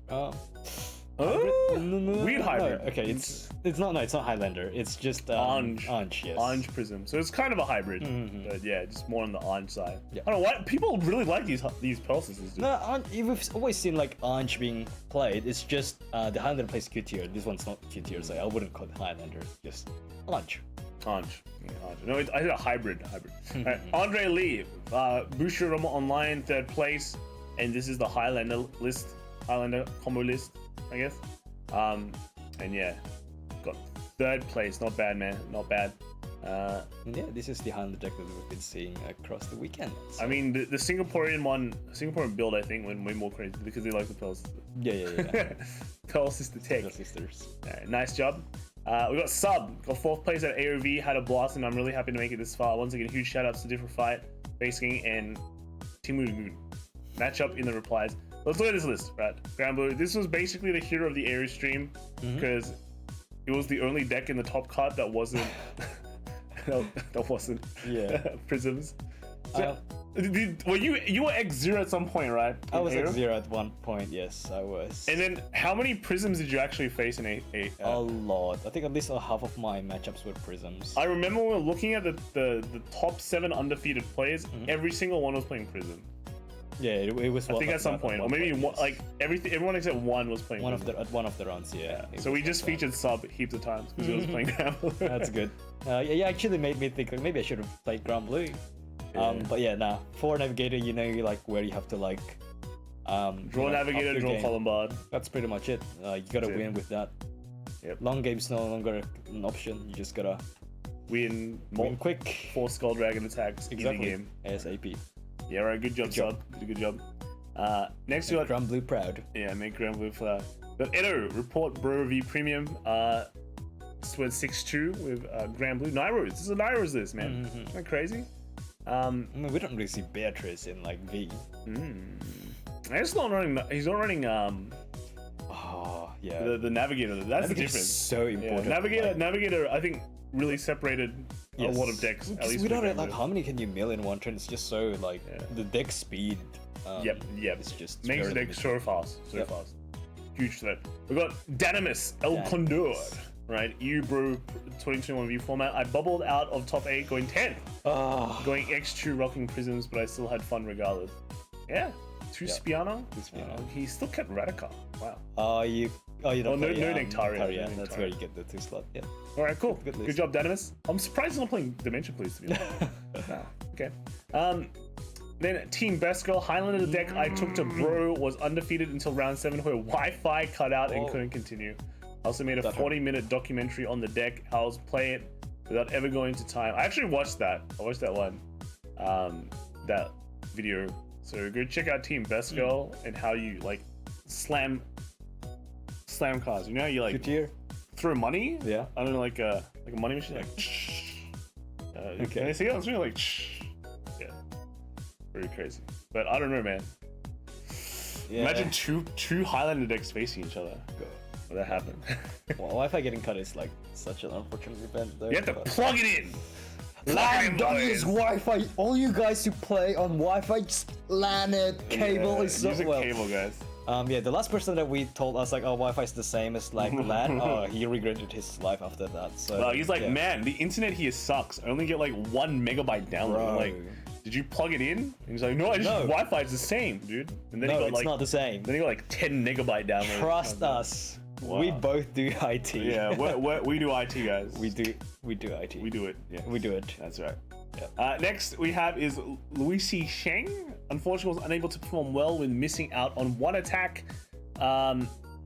A: Weird hybrid.
B: No, okay, it's not Highlander. It's just
A: Orange.
B: Yes.
A: Orange Prism. So it's kind of a hybrid, but yeah, just more on the orange side.
B: Yeah.
A: I don't know why people really like these Pearl Sisters. Dude.
B: No, we've always seen like Orange being played. It's just the Highlander plays Q tier. This one's not Q tier, so I wouldn't call it Highlander. Just Orange.
A: Orange. Yeah, orange. No, I did a hybrid. Right. Andre Lee, Busher Roma Online, 3rd place, and this is the Highlander list, Highlander combo list, I guess. And yeah, got 3rd place. Not bad, man. Not bad.
B: Yeah, this is the Highlander deck that we've been seeing across the weekend. So.
A: I mean, the Singaporean build, I think, went way more crazy because they like the Pearl Sisters.
B: Yeah.
A: Pearl Sister Tech.
B: The sisters.
A: Right, nice job. We got Sub, got 4th place at AOV, had a blast, and I'm really happy to make it this far. Once again, huge shout outs to Different Fight, Base King, and Timu. Matchup in the replies. Let's look at this list, right? Granblue, this was basically the hero of the Aero stream because it was the only deck in the top card that wasn't prisms. So, were you were X0 at some point, right?
B: I was X0 at one point, yes, I was.
A: And then how many prisms did you actually face in
B: a lot. I think at least half of my matchups were prisms.
A: I remember when we were looking at the top 7 undefeated players, every single one was playing prism.
B: Yeah, it was.
A: I think at some point, or maybe one, like everyone except one was playing.
B: At one of the rounds, yeah.
A: So we just featured Sub heaps of times because he was playing Granblue.
B: That's good. Yeah, actually made me think like maybe I should have played Granblue. But yeah, nah. For Navigator, you know, like where you have to like
A: draw Navigator, draw Collabs.
B: That's pretty much it. You gotta win with that.
A: Yep.
B: Long game's no longer an option. You just gotta
A: win
B: quick.
A: 4 Skull Dragon attacks in the game.
B: ASAP.
A: Yeah, right. Good job, Sub. Did a good job. Next we got
B: Granblue proud.
A: Yeah, make Granblue proud. But Edo, report Bro V-Premium. Went 6-2 with Granblue. Nairos. This is a Nairos list, man. Isn't that crazy?
B: I mean, we don't really see Beatrice in like V.
A: He's not running.
B: Oh yeah.
A: The Navigator. That's the difference.
B: So important.
A: Yeah, Navigator. I think really separated a lot of decks. At least
B: without it, like how many can you mill in one turn? It's just so like the deck speed.
A: Yep.
B: It's just
A: makes the deck so fast. Huge threat. We got Danamus El Condor. right? BRO2021 V format. I bubbled out of top 8, going 10. Going X2 rocking prisms, but I still had fun regardless. Yeah. 2 Spiano. He still kept Radica. Wow.
B: You don't play,
A: no Nectaria.
B: Yeah, that's where you get the 2 slot. Yeah.
A: All right, cool. Good job, Dynamis. I'm surprised he's not playing Dimension Police, to be honest. Okay. Then Team Best Girl, Highlander deck I took to Bro was undefeated until round 7 where Wi-Fi cut out and couldn't continue. I also made a 40-minute documentary on the deck. I was playing it without ever going to time. I actually watched that. I watched that one, that video. So go check out Team Best Girl and how you like slam cards. You know how you like throw money?
B: Yeah.
A: I don't know, like a money machine, like. Okay. Can I see it? It's really like. Yeah. Very crazy. But I don't know, man. Yeah. Imagine two Highlander decks facing each other. Will that happen?
B: Well, Wi-Fi getting cut is like such an unfortunate event, though.
A: You have to plug it in.
B: LAN, don't use Wi-Fi. All you guys who play on Wi-Fi, just LAN it. Cable is so
A: use a cable, guys.
B: Yeah, the last person that we told us like, oh, Wi-Fi is the same as like LAN. He regretted his life after that. So
A: he's like, man, the internet here sucks. I only get like 1 megabyte download. I'm like, did you plug it in? And he's like, no, Wi-Fi is the same, dude. And then he got
B: it's not the same.
A: Then he got like 10 megabyte download.
B: Trust us. Wow. We both do IT.
A: Yeah, we do IT, guys.
B: We do IT.
A: We do it. Yeah,
B: we do it.
A: That's right. Yep. Next we have is Luisi Sheng. Unfortunately, was unable to perform well when missing out on 1 attack,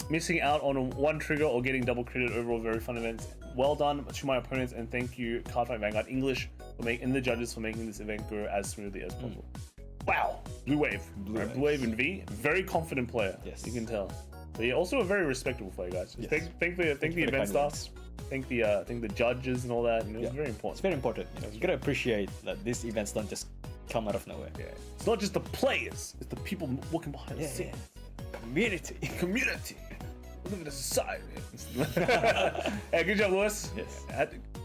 A: missing out on 1 trigger, or getting double critted. Overall, very fun events. Well done to my opponents, and thank you, Cardfight Vanguard English, and the judges for making this event go as smoothly as possible. Wow, Blue Wave and V, very confident player. Yes, you can tell. But yeah, also a very respectable player, guys. Yes. Thank the event staff, thank the judges and all that. You know, it's very important.
B: It's very important. You gotta appreciate that these events don't just come out of nowhere.
A: Yeah. It's not just the players; it's the people working behind the scenes. Community. Look at the society. Hey, good job, Lewis. Yes.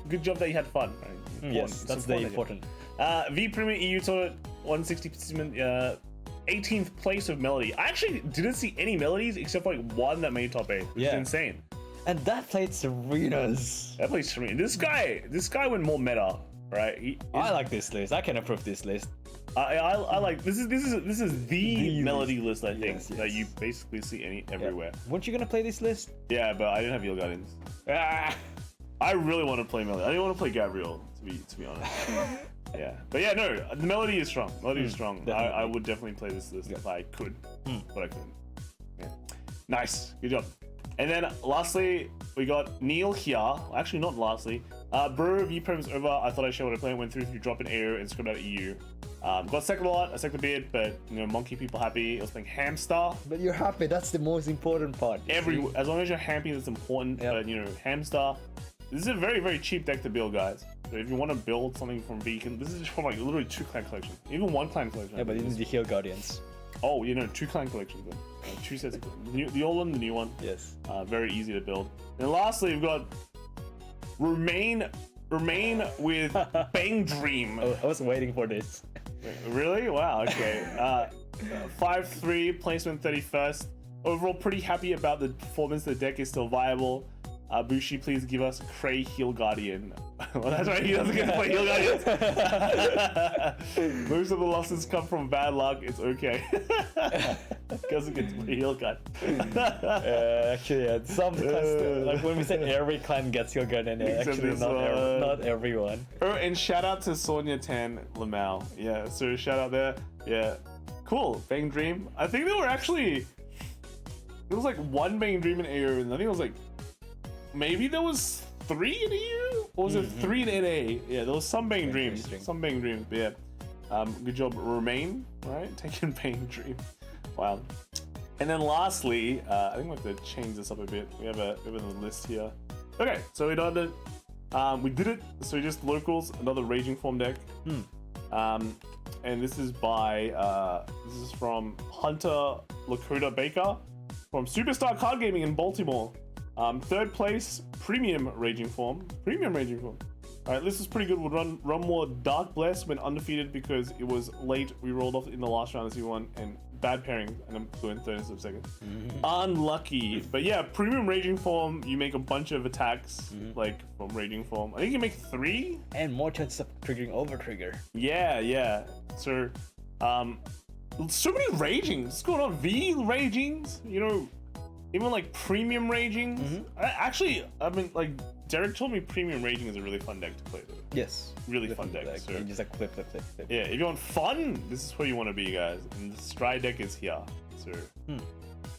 A: Good job that you had fun. Right?
B: Yes, that's the important.
A: V-Premium EU Tour 160 participant. 18th place of Melody. I actually didn't see any Melodies except for like 1 that made top 8. Which is insane.
B: And that played Serenas.
A: That played Serena. This guy went more meta, right?
B: I like this list. I can approve this list.
A: I like this is the Melody list, I think, that you basically see everywhere.
B: Weren't you gonna play this list?
A: Yeah, but I didn't have Yield Guardians. I really want to play Melody. I didn't want to play Gabriel, to be honest. Yeah, but yeah, no, the Melody is strong. I would definitely play this list if I could, but I couldn't. Yeah. Nice, good job. And then lastly, we got Neil here. Actually, not lastly. Bro, V-Prem is over. I thought I'd show what I played. Went through drop in AO and script out EU. Got second a lot. I second a bit, but monkey people happy. I was playing Hamster.
B: But you're happy. That's the most important part.
A: As long as you're happy, that's important. But Hamster. This is a very, very cheap deck to build, guys. So if you want to build something from V, this is from like literally 2 clan collections, even 1 clan collection.
B: Yeah, but you need the Heal Guardians.
A: Oh, 2 clan collections then. 2 sets of the old one, the new one.
B: Yes.
A: Very easy to build. And lastly, we've got Remain with Bang Dream.
B: Oh, I was waiting for this.
A: Really? Wow. Okay. 5/3 placement 31st. Overall, pretty happy about the performance. The deck is still viable. Bushi, please give us Cray Heal Guardian. Well, that's right, he doesn't get to play Heal Guardians. Most of the losses come from bad luck, it's okay. Doesn't get to play Heal Guard.
B: Actually, some clans, like when we say every clan gets Heal Guardian, actually not everyone.
A: Oh, and shout out to Sonia Tan Lamau. Yeah, so shout out there. Yeah, cool. Bang Dream. I think there were actually, there was like 1 Bang Dream in AO, and I think it was like, maybe there was 3 in EU? Or was it 3 in NA? Yeah, there was some Bang Dreams. Some Bang Dreams, but yeah. Good job, Remain, right? Taking Bang Dream. Wow. And then lastly, I think we have to change this up a bit. We have a list here. Okay, so we did it. So we just locals, another Raging Form deck. And this is from Hunter Lakota Baker from Superstar Card Gaming in Baltimore. 3rd place, Premium Raging Form. Alright, this is pretty good. We'll run more Dark Bless when undefeated because it was late. We rolled off in the last round as we won, and bad pairing, and I'm going 30 seconds. Unlucky. But yeah, premium raging form, you make a bunch of attacks, like from raging form. I think you make 3?
B: And more chances of triggering over trigger.
A: Yeah. So, so many ragings. What's going on? V ragings, you know, even like premium ragings. I mean, like, Derek told me premium raging is a really fun deck to play though.
B: Yes.
A: Really fun deck. So,
B: you just like flip.
A: yeah, if you want fun, this is where you want to be, guys. And the Stride deck is here. So,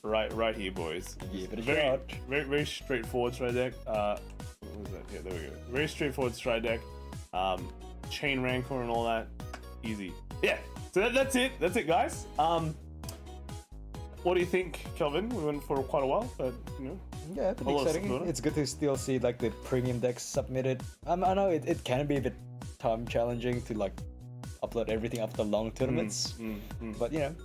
A: right here, boys.
B: Give it a
A: very,
B: shot.
A: very straightforward Stride deck. What was that? Yeah, there we go. Very straightforward Stride deck. Chain Rancor and all that. Easy. Yeah. So that's it. That's it, guys. What do you think, Kelvin? We went for quite a while, but you know.
B: Yeah, pretty exciting. It's good to still see like the premium decks submitted. I know it can be a bit time challenging to like upload everything after long tournaments, but you know,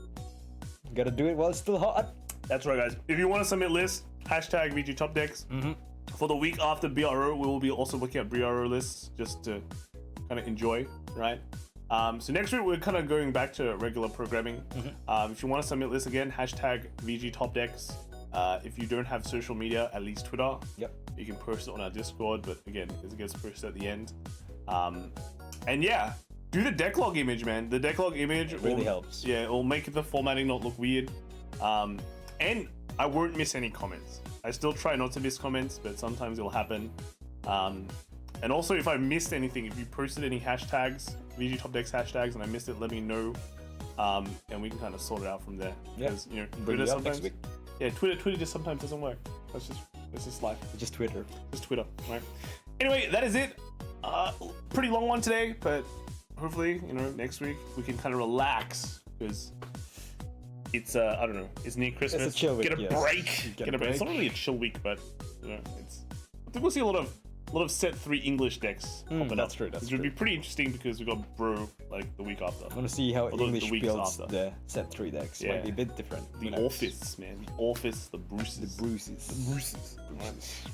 B: gotta do it while it's still hot.
A: That's right, guys. If you want to submit lists, hashtag VG Top Decks. For the week after BRO, we will be also looking at BRO lists just to kind of enjoy, right? So next week we're kind of going back to regular programming. If you want to submit lists again, hashtag VG Top Decks. If you don't have social media, at least Twitter.
B: Yep.
A: You can post it on our Discord, but again, it gets posted at the end. And yeah, do the decklog image, man. The decklog image
B: really helps.
A: Yeah, it'll make the formatting not look weird. And I won't miss any comments. I still try not to miss comments, but sometimes it'll happen. And also, if I missed anything, if you posted any hashtags, VG Top Decks hashtags, and I missed it, let me know. And we can kind of sort it out from there.
B: Yeah.
A: Because, you know,
B: Bring it up next week.
A: Yeah, Twitter just sometimes doesn't work. That's just life.
B: It's just Twitter.
A: Just Twitter, right? Anyway, that is it. Pretty long one today, but hopefully, you know, next week we can kind of relax because it's I don't know, it's near Christmas.
B: It's a chill week.
A: Get a break. Get a break. It's not really a chill week, but you know, I think we'll see a lot of set 3 English decks.
B: That's true. That's
A: Which would be pretty interesting because we got Bro like the week after.
B: I want to see how English
A: weeks
B: builds
A: after.
B: the set 3 decks.
A: Yeah.
B: Might be a bit different.
A: The Orfists, man. The Orfists, the Bruces.
B: The Bruces.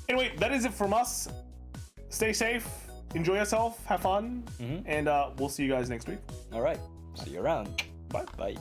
A: Anyway, that is it from us. Stay safe, enjoy yourself, have fun, and we'll see you guys next week.
B: All right. See you around.
A: Bye.
B: Bye.